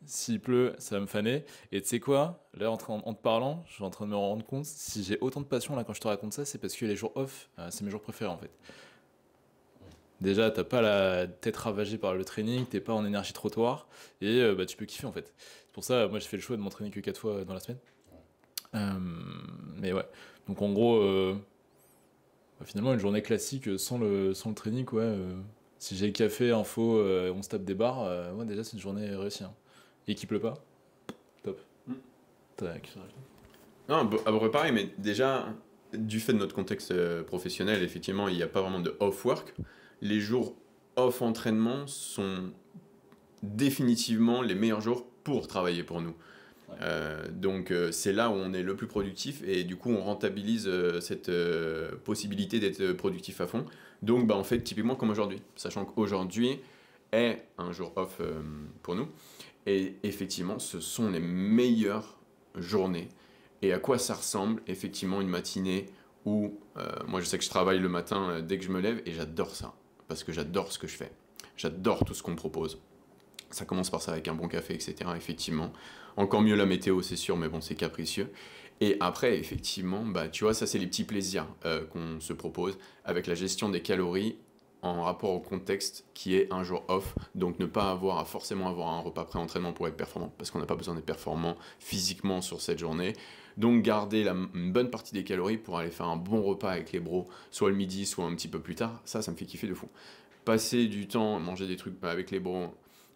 S'il pleut, ça va me faner. Et tu sais quoi? Là, en te parlant, je suis en train de me rendre compte, si j'ai autant de passion là quand je te raconte ça, c'est parce que les jours off, c'est mes jours préférés en fait. Déjà, t'as pas la tête ravagée par le training, t'es pas en énergie trottoir, et tu peux kiffer en fait. C'est pour ça, moi j'ai fait le choix de m'entraîner que 4 fois dans la semaine. Mais ouais, donc en gros, finalement une journée classique sans le training, ouais. Si j'ai le café, info, on se tape des barres, ouais, déjà c'est une journée réussie. Hein. Et qu'il pleut pas, top. Tac. Non, à peu pareil, mais déjà, du fait de notre contexte professionnel, effectivement, il n'y a pas vraiment de off-work. Les jours off-entraînement sont définitivement les meilleurs jours pour travailler pour nous. Ouais. Donc c'est là où on est le plus productif et du coup on rentabilise cette possibilité d'être productif à fond. Donc on fait typiquement comme aujourd'hui, sachant qu'aujourd'hui est un jour off pour nous. Et effectivement, ce sont les meilleures journées. Et à quoi ça ressemble, effectivement, une matinée où moi je sais que je travaille le matin dès que je me lève et j'adore ça, parce que j'adore ce que je fais. J'adore tout ce qu'on me propose. Ça commence par ça avec un bon café, etc. Effectivement. Encore mieux la météo, c'est sûr, mais bon, c'est capricieux. Et après, effectivement, bah, tu vois, ça, c'est les petits plaisirs qu'on se propose avec la gestion des calories en rapport au contexte qui est un jour off. Donc, ne pas avoir à forcément avoir un repas pré-entraînement pour être performant, parce qu'on n'a pas besoin d'être performant physiquement sur cette journée. Donc, garder une bonne partie des calories pour aller faire un bon repas avec les bros, soit le midi, soit un petit peu plus tard. Ça me fait kiffer de fou. Passer du temps, manger des trucs avec les bros,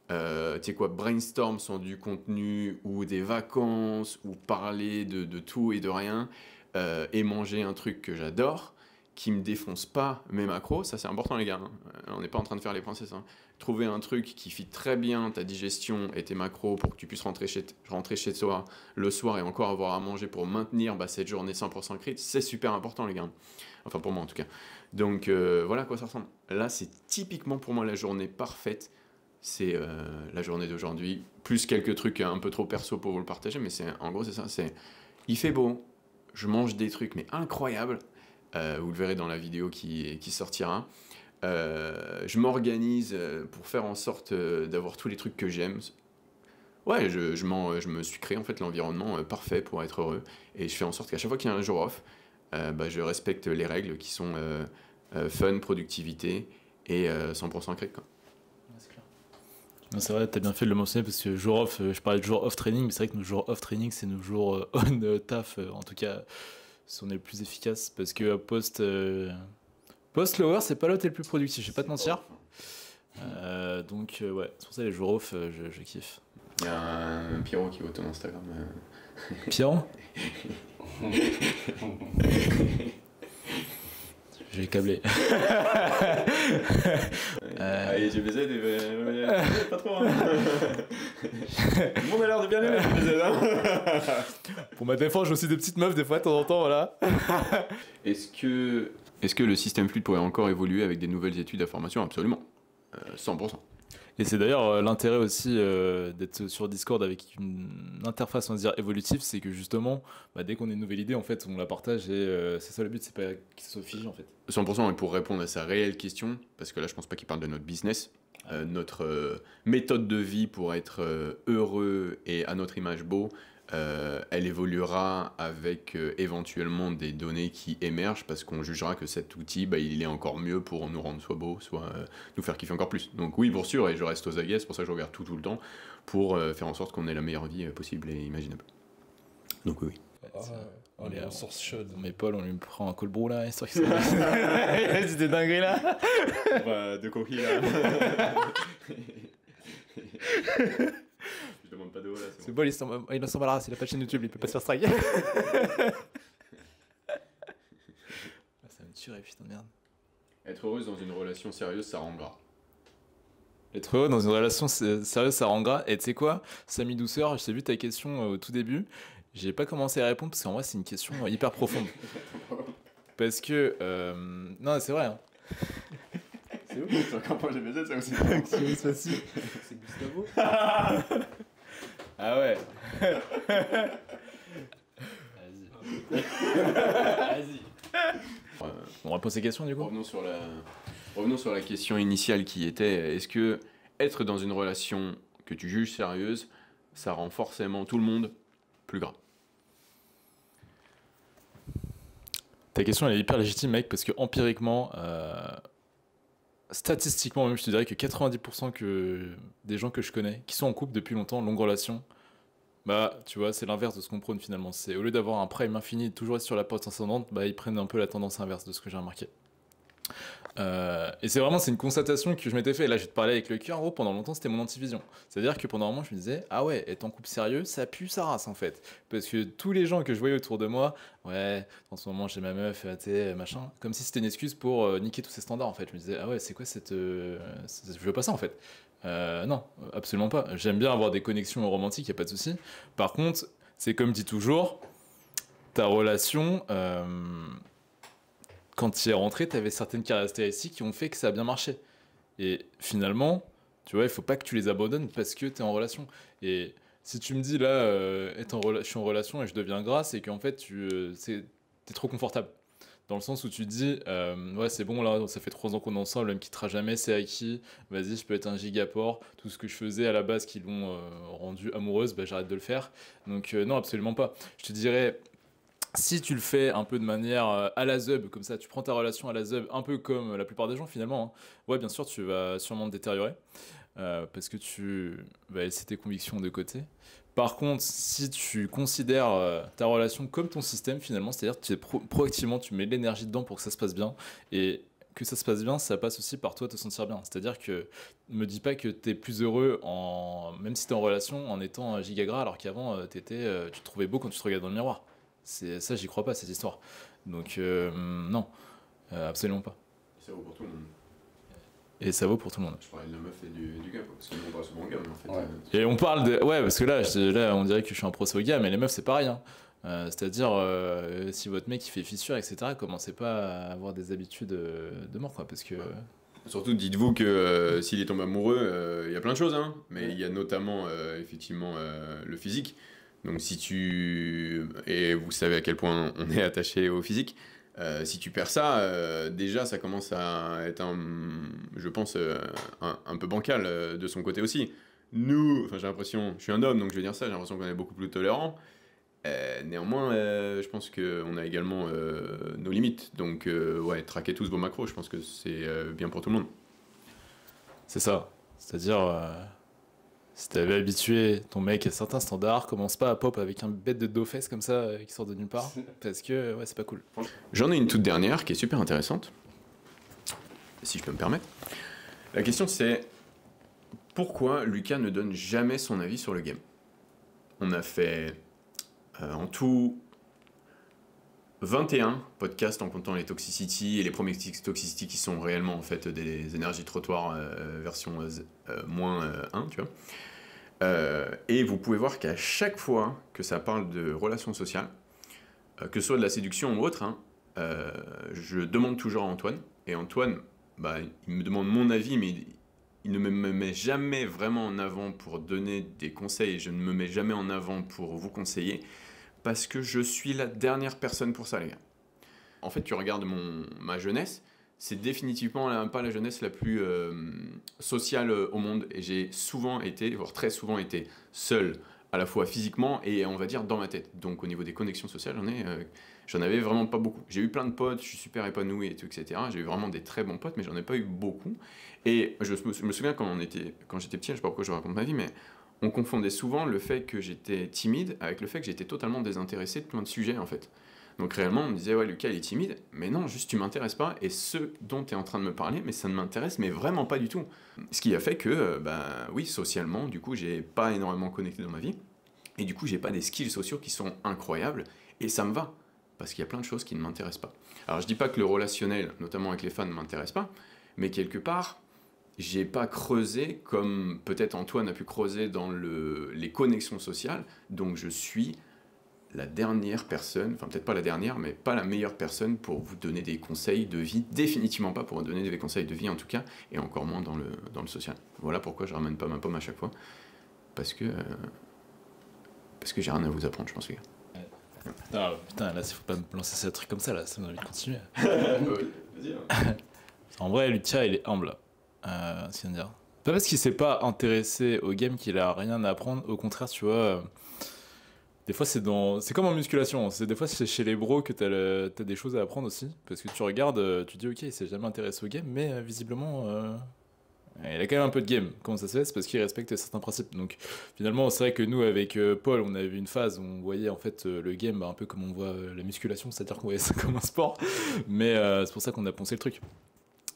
tu sais quoi, brainstorm sur du contenu ou des vacances ou parler de tout et de rien et manger un truc que j'adore qui me défonce pas mes macros, ça c'est important les gars, hein. On n'est pas en train de faire les princesses, hein. Trouver un truc qui fit très bien ta digestion et tes macros pour que tu puisses rentrer chez toi le soir et encore avoir à manger pour maintenir cette journée 100% crit, c'est super important les gars, enfin pour moi en tout cas. Donc voilà à quoi ça ressemble. Là c'est typiquement pour moi la journée parfaite. C'est la journée d'aujourd'hui, plus quelques trucs un peu trop perso pour vous le partager, mais en gros c'est ça, il fait beau, je mange des trucs mais incroyables, vous le verrez dans la vidéo qui sortira, je m'organise pour faire en sorte d'avoir tous les trucs que j'aime. Ouais, je me suis créé en fait l'environnement parfait pour être heureux, et je fais en sorte qu'à chaque fois qu'il y a un jour off, je respecte les règles qui sont fun, productivité et 100% crête, quoi. C'est vrai, t'as bien fait de le mentionner parce que jour off, je parlais de jour off training, mais c'est vrai que nos jours off training, c'est nos jours on taf, en tout cas, si on est le plus efficace parce que post lower, c'est pas là où t'es le plus productif, je vais pas te mentir. Donc, ouais, c'est pour ça les jours off, je kiffe. Il y a un Pierrot qui voit ton Instagram. Pierrot J'ai câblé. Allez, GBZ, pas trop. Hein. Tout le monde a l'air de bien aimer GBZ. Hein. Pour ma défense, j'ai aussi des petites meufs des fois de temps en temps, voilà. Est-ce que le système fluide pourrait encore évoluer avec des nouvelles études d'information? Absolument. 100%. Et c'est d'ailleurs l'intérêt aussi d'être sur Discord avec une interface, on va dire, évolutive, c'est que justement, dès qu'on a une nouvelle idée, en fait, on la partage et c'est ça le but, c'est pas que ce soit figé, en fait. 100%, et pour répondre à sa réelle question, parce que là, je pense pas qu'il parle de notre business, notre méthode de vie pour être heureux et à notre image beau, elle évoluera avec éventuellement des données qui émergent parce qu'on jugera que cet outil, il est encore mieux pour nous rendre soit beau, soit nous faire kiffer encore plus. Donc oui, pour sûr, et je reste aux aguets, c'est pour ça que je regarde tout le temps, pour faire en sorte qu'on ait la meilleure vie possible et imaginable. Donc oui. On est en source chaude. Mais Paul, on lui prend un colbrou là, histoire qu'il s'est... C'était dinguerie là. De coquille là. Je demande pas d'eau là. C'est Paul, il s'embarrasse, il a pas de chaîne YouTube, il peut pas se faire strike. Ça me tuerait, putain de merde. Être heureuse dans une relation sérieuse, ça rend gras. Être heureux dans une relation sérieuse, ça rend gras. Et tu sais quoi, Samy Douceur, je t'ai vu ta question au tout début. J'ai pas commencé à répondre parce qu'en vrai, c'est une question hyper profonde. Parce que. Non, c'est vrai. Hein. C'est ouf, c'est encore pas GBZ, ça aussi. C'est facile. C'est Gustavo. Ah ouais. Vas-y. On répond ces questions du coup. Revenons sur la question initiale qui était est-ce que être dans une relation que tu juges sérieuse, ça rend forcément tout le monde plus gras? Ta question elle est hyper légitime mec parce que empiriquement, statistiquement même je te dirais que 90% des gens que je connais qui sont en couple depuis longtemps, longue relation, tu vois c'est l'inverse de ce qu'on prône finalement. C'est au lieu d'avoir un prime infini et toujours être sur la pente ascendante, ils prennent un peu la tendance inverse de ce que j'ai remarqué. Et c'est une constatation que je m'étais fait. Et là, je vais te parler avec le cœur. En gros, pendant longtemps, c'était mon antivision. C'est-à-dire que pendant un moment, je me disais, ah ouais, être en couple sérieux, ça pue sa race en fait. Parce que tous les gens que je voyais autour de moi, ouais, en ce moment, j'ai ma meuf, machin, comme si c'était une excuse pour niquer tous ces standards en fait. Je me disais, ah ouais, c'est quoi cette. Je veux pas ça en fait. Non, absolument pas. J'aime bien avoir des connexions romantiques, y a pas de souci. Par contre, c'est comme dit toujours, ta relation. Quand tu y es rentré, tu avais certaines caractéristiques qui ont fait que ça a bien marché. Et finalement, tu vois, il faut pas que tu les abandonnes parce que tu es en relation. Et si tu me dis là, je suis en relation et je deviens gras, c'est qu'en fait, tu es trop confortable. Dans le sens où tu te dis, ouais, c'est bon, là, ça fait 3 ans qu'on est ensemble, elle me quittera jamais, c'est acquis, vas-y, je peux être un gigaport, tout ce que je faisais à la base qui l'ont rendue amoureuse, bah, j'arrête de le faire. Donc, non, absolument pas. Je te dirais, si tu le fais un peu de manière à la zeub, comme ça, tu prends ta relation à la zeub, un peu comme la plupart des gens finalement, hein. Ouais, bien sûr, tu vas sûrement te détériorer parce que tu vas laisser tes convictions de côté. Par contre, si tu considères ta relation comme ton système finalement, c'est-à-dire que proactivement, tu mets de l'énergie dedans pour que ça se passe bien et que ça se passe bien, ça passe aussi par toi te sentir bien. C'est-à-dire que me dis pas que tu es plus heureux même si tu es en relation en étant giga gras alors qu'avant tu te trouvais beau quand tu te regardes dans le miroir. C'est ça, j'y crois pas, cette histoire. Donc, non, absolument pas. Ça vaut pour tout le monde. Et ça vaut pour tout le monde. Je parlais de la meuf et du gars, quoi, parce qu'on parle souvent gars, mais en fait. Ouais. Et on parle de. Ouais, parce que là, on dirait que je suis un procès au gars, mais les meufs, c'est pareil, hein. C'est-à-dire, si votre mec il fait fissure, etc., commencez pas à avoir des habitudes de mort, quoi, parce que. Surtout, dites-vous que s'il est tombé amoureux, il y a plein de choses, hein, mais il y a notamment, effectivement, le physique. Donc, si tu. Et vous savez à quel point on est attaché au physique. Si tu perds ça, déjà ça commence à être je pense, un peu bancal de son côté aussi. Nous, enfin j'ai l'impression, je suis un homme donc je vais dire ça, j'ai l'impression qu'on est beaucoup plus tolérants. Néanmoins, je pense qu'on a également nos limites. Donc ouais, traquez tous vos macros, je pense que c'est bien pour tout le monde. C'est ça. C'est-à-dire, si t'avais habitué ton mec à certains standards, commence pas à pop avec un bête de dos fesses comme ça qui sort de nulle part, parce que ouais, c'est pas cool. J'en ai une toute dernière qui est super intéressante, si je peux me permettre. La question c'est pourquoi Lucas ne donne jamais son avis sur le game. On a fait en tout 21 podcasts en comptant les Toxicity et les premiers Toxicity qui sont réellement en fait des énergies trottoirs version moins 1, tu vois. Et vous pouvez voir qu'à chaque fois que ça parle de relations sociales, que ce soit de la séduction ou autre, hein, je demande toujours à Antoine. Et Antoine, bah, il me demande mon avis, mais il ne me met jamais vraiment en avant pour donner des conseils. Je ne me mets jamais en avant pour vous conseiller, parce que je suis la dernière personne pour ça, les gars. En fait, tu regardes ma jeunesse, c'est définitivement pas la jeunesse la plus sociale au monde. Et j'ai souvent été, voire très souvent été, seul, à la fois physiquement et on va dire dans ma tête. Donc au niveau des connexions sociales, j'en avais vraiment pas beaucoup. J'ai eu plein de potes, je suis super épanoui et tout, etc. J'ai eu vraiment des très bons potes, mais j'en ai pas eu beaucoup. Et je me souviens quand j'étais petit, je sais pas pourquoi je raconte ma vie, mais on confondait souvent le fait que j'étais timide avec le fait que j'étais totalement désintéressé de plein de sujets en fait. Donc réellement, on me disait, ouais, Lucas, il est timide. Mais non, juste, tu m'intéresses pas. Et ce dont tu es en train de me parler, mais ça ne m'intéresse, mais vraiment pas du tout. Ce qui a fait que, oui, socialement, du coup, j'ai pas énormément connecté dans ma vie. Et du coup, j'ai pas des skills sociaux qui sont incroyables. Et ça me va. Parce qu'il y a plein de choses qui ne m'intéressent pas. Alors, je dis pas que le relationnel, notamment avec les fans, ne m'intéresse pas. Mais quelque part, j'ai pas creusé comme peut-être Antoine a pu creuser dans les connexions sociales. Donc, je suis la dernière personne, enfin peut-être pas la dernière, mais pas la meilleure personne pour vous donner des conseils de vie, définitivement pas pour vous donner des conseils de vie en tout cas, et encore moins dans le social. Voilà pourquoi je ramène pas ma pomme à chaque fois, parce que j'ai rien à vous apprendre, je pense, les gars. Ah, putain, là, il faut pas me lancer ces trucs comme ça, là, ça me donne envie de continuer. Vas-y, hein. En vrai, Lucas, il est humble, ce qu'il vient de dire. Pas parce qu'il s'est pas intéressé au game qu'il a rien à apprendre, au contraire, tu vois. Des fois, c'est comme en musculation. Des fois, c'est chez les bros que t'as des choses à apprendre aussi. Parce que tu regardes, tu dis, ok, il s'est jamais intéressé au game, mais visiblement, il a quand même un peu de game. Comment ça se fait? C'est parce qu'il respecte certains principes. Donc, finalement, c'est vrai que nous, avec Paul, on avait eu une phase où on voyait en fait le game un peu comme on voit la musculation, c'est-à-dire qu'on voyait ça comme un sport. Mais c'est pour ça qu'on a poncé le truc.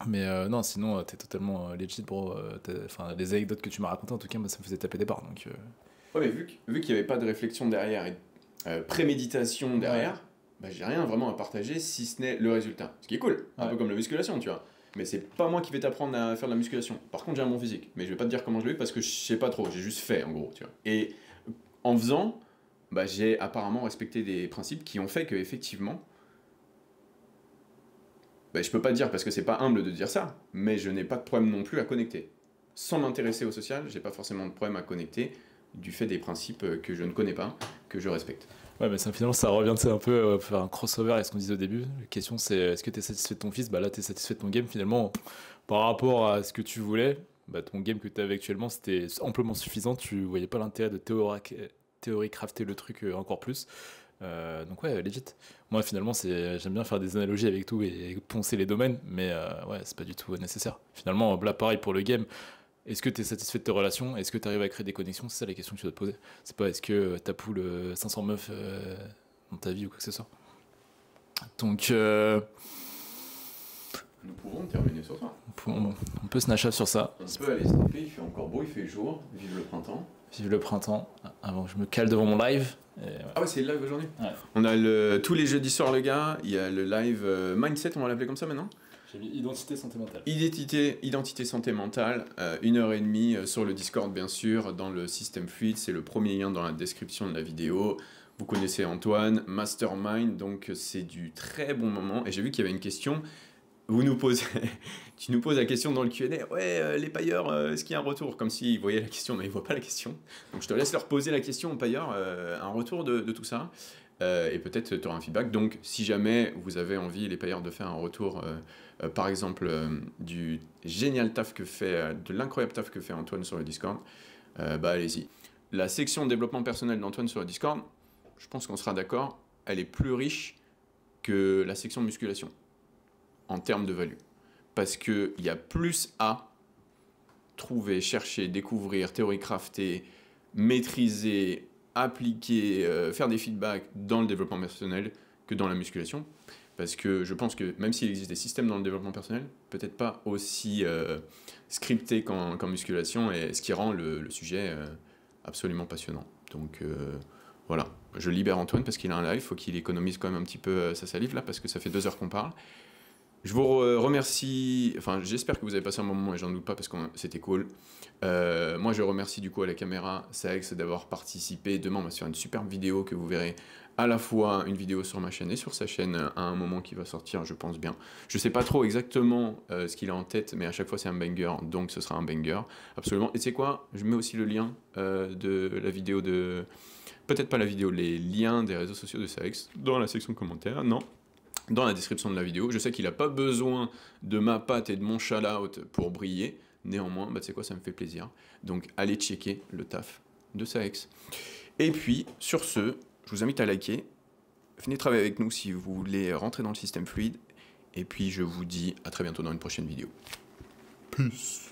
Mais non, sinon, t'es totalement legit, bro. Enfin, les anecdotes que tu m'as racontées, en tout cas, moi, ça me faisait taper des barres. Donc. Ouais, mais vu qu'il n'y avait pas de réflexion derrière et préméditation derrière, bah, j'ai rien vraiment à partager si ce n'est le résultat. Ce qui est cool, un peu comme la musculation, tu vois. Mais c'est pas moi qui vais t'apprendre à faire de la musculation. Par contre, j'ai un bon physique. Mais je vais pas te dire comment je l'ai eu parce que je sais pas trop. J'ai juste fait, en gros, tu vois. Et en faisant, bah, j'ai apparemment respecté des principes qui ont fait que, effectivement, bah, je peux pas dire parce que c'est pas humble de dire ça, mais je n'ai pas de problème non plus à connecter. Sans m'intéresser au social, j'ai pas forcément de problème à connecter du fait des principes que je ne connais pas, que je respecte. Ouais, mais ça, finalement, ça revient tu sais, un peu faire un crossover avec ce qu'on disait au début. La question, c'est est-ce que tu es satisfait de ton fils? Bah là, tu es satisfait de ton game. Finalement, par rapport à ce que tu voulais, bah, ton game que tu avais actuellement, c'était amplement suffisant. Tu voyais pas l'intérêt de théorie crafter le truc encore plus. Donc, ouais, legit. Moi, finalement, j'aime bien faire des analogies avec tout et poncer les domaines, mais ouais, c'est pas du tout nécessaire. Finalement, là, pareil pour le game. Est-ce que tu es satisfait de tes relations? Est-ce que tu arrives à créer des connexions? C'est ça la question que tu dois te poser. C'est pas est-ce que t'as poule 500 meufs dans ta vie ou quoi que ce soit. Donc, Nous pouvons terminer sur ça. on peut snatch up sur ça. On peut aller snapper, il fait encore beau, il fait jour, vive le printemps. Vive le printemps. Avant que je me cale devant mon live. Et ouais. Ah ouais, c'est le live aujourd'hui. Ouais. On a tous les jeudis soirs, les gars, il y a le live Mindset, on va l'appeler comme ça maintenant. J'ai mis identité santé mentale. Identité santé mentale, 1h30 sur le Discord bien sûr, dans le système fluide, c'est le premier lien dans la description de la vidéo. Vous connaissez Antoine, Mastermind, donc c'est du très bon moment. Et j'ai vu qu'il y avait une question, tu nous poses la question dans le Q&A, ouais les payeurs, est-ce qu'il y a un retour? Comme s'ils voyaient la question mais ils voient pas la question. Donc je te laisse leur poser la question aux payeurs, un retour de tout ça. Et peut-être tu auras un feedback. Donc, si jamais vous avez envie, les payeurs, de faire un retour, par exemple, du génial taf que fait, de l'incroyable taf que fait Antoine sur le Discord, bah allez-y. La section développement personnel d'Antoine sur le Discord, je pense qu'on sera d'accord, elle est plus riche que la section musculation en termes de value. Parce qu'il y a plus à trouver, chercher, découvrir, théorie crafter, maîtriser, appliquer, faire des feedbacks dans le développement personnel que dans la musculation. Parce que je pense que même s'il existe des systèmes dans le développement personnel, peut-être pas aussi scriptés qu'en musculation, et ce qui rend le sujet absolument passionnant. Donc voilà, je libère Antoine parce qu'il a un live, il faut qu'il économise quand même un petit peu sa salive là, parce que ça fait 2 heures qu'on parle. Je vous remercie, enfin j'espère que vous avez passé un bon moment et j'en doute pas parce que c'était cool. Moi je remercie du coup à la caméra Saex d'avoir participé. Demain on va se faire une superbe vidéo que vous verrez à la fois une vidéo sur ma chaîne et sur sa chaîne à un moment qui va sortir, je pense bien. Je sais pas trop exactement ce qu'il a en tête, mais à chaque fois c'est un banger, donc ce sera un banger, absolument. Et tu sais quoi, je mets aussi le lien de la vidéo de... Peut-être pas la vidéo, les liens des réseaux sociaux de Saex dans la section commentaires, non, dans la description de la vidéo. Je sais qu'il n'a pas besoin de ma patte et de mon shout-out pour briller. Néanmoins, bah, tu sais quoi, ça me fait plaisir. Donc, allez checker le taf de Saex. Et puis, sur ce, je vous invite à liker. Venez travailler avec nous si vous voulez rentrer dans le système fluide. Et puis, je vous dis à très bientôt dans une prochaine vidéo. Peace.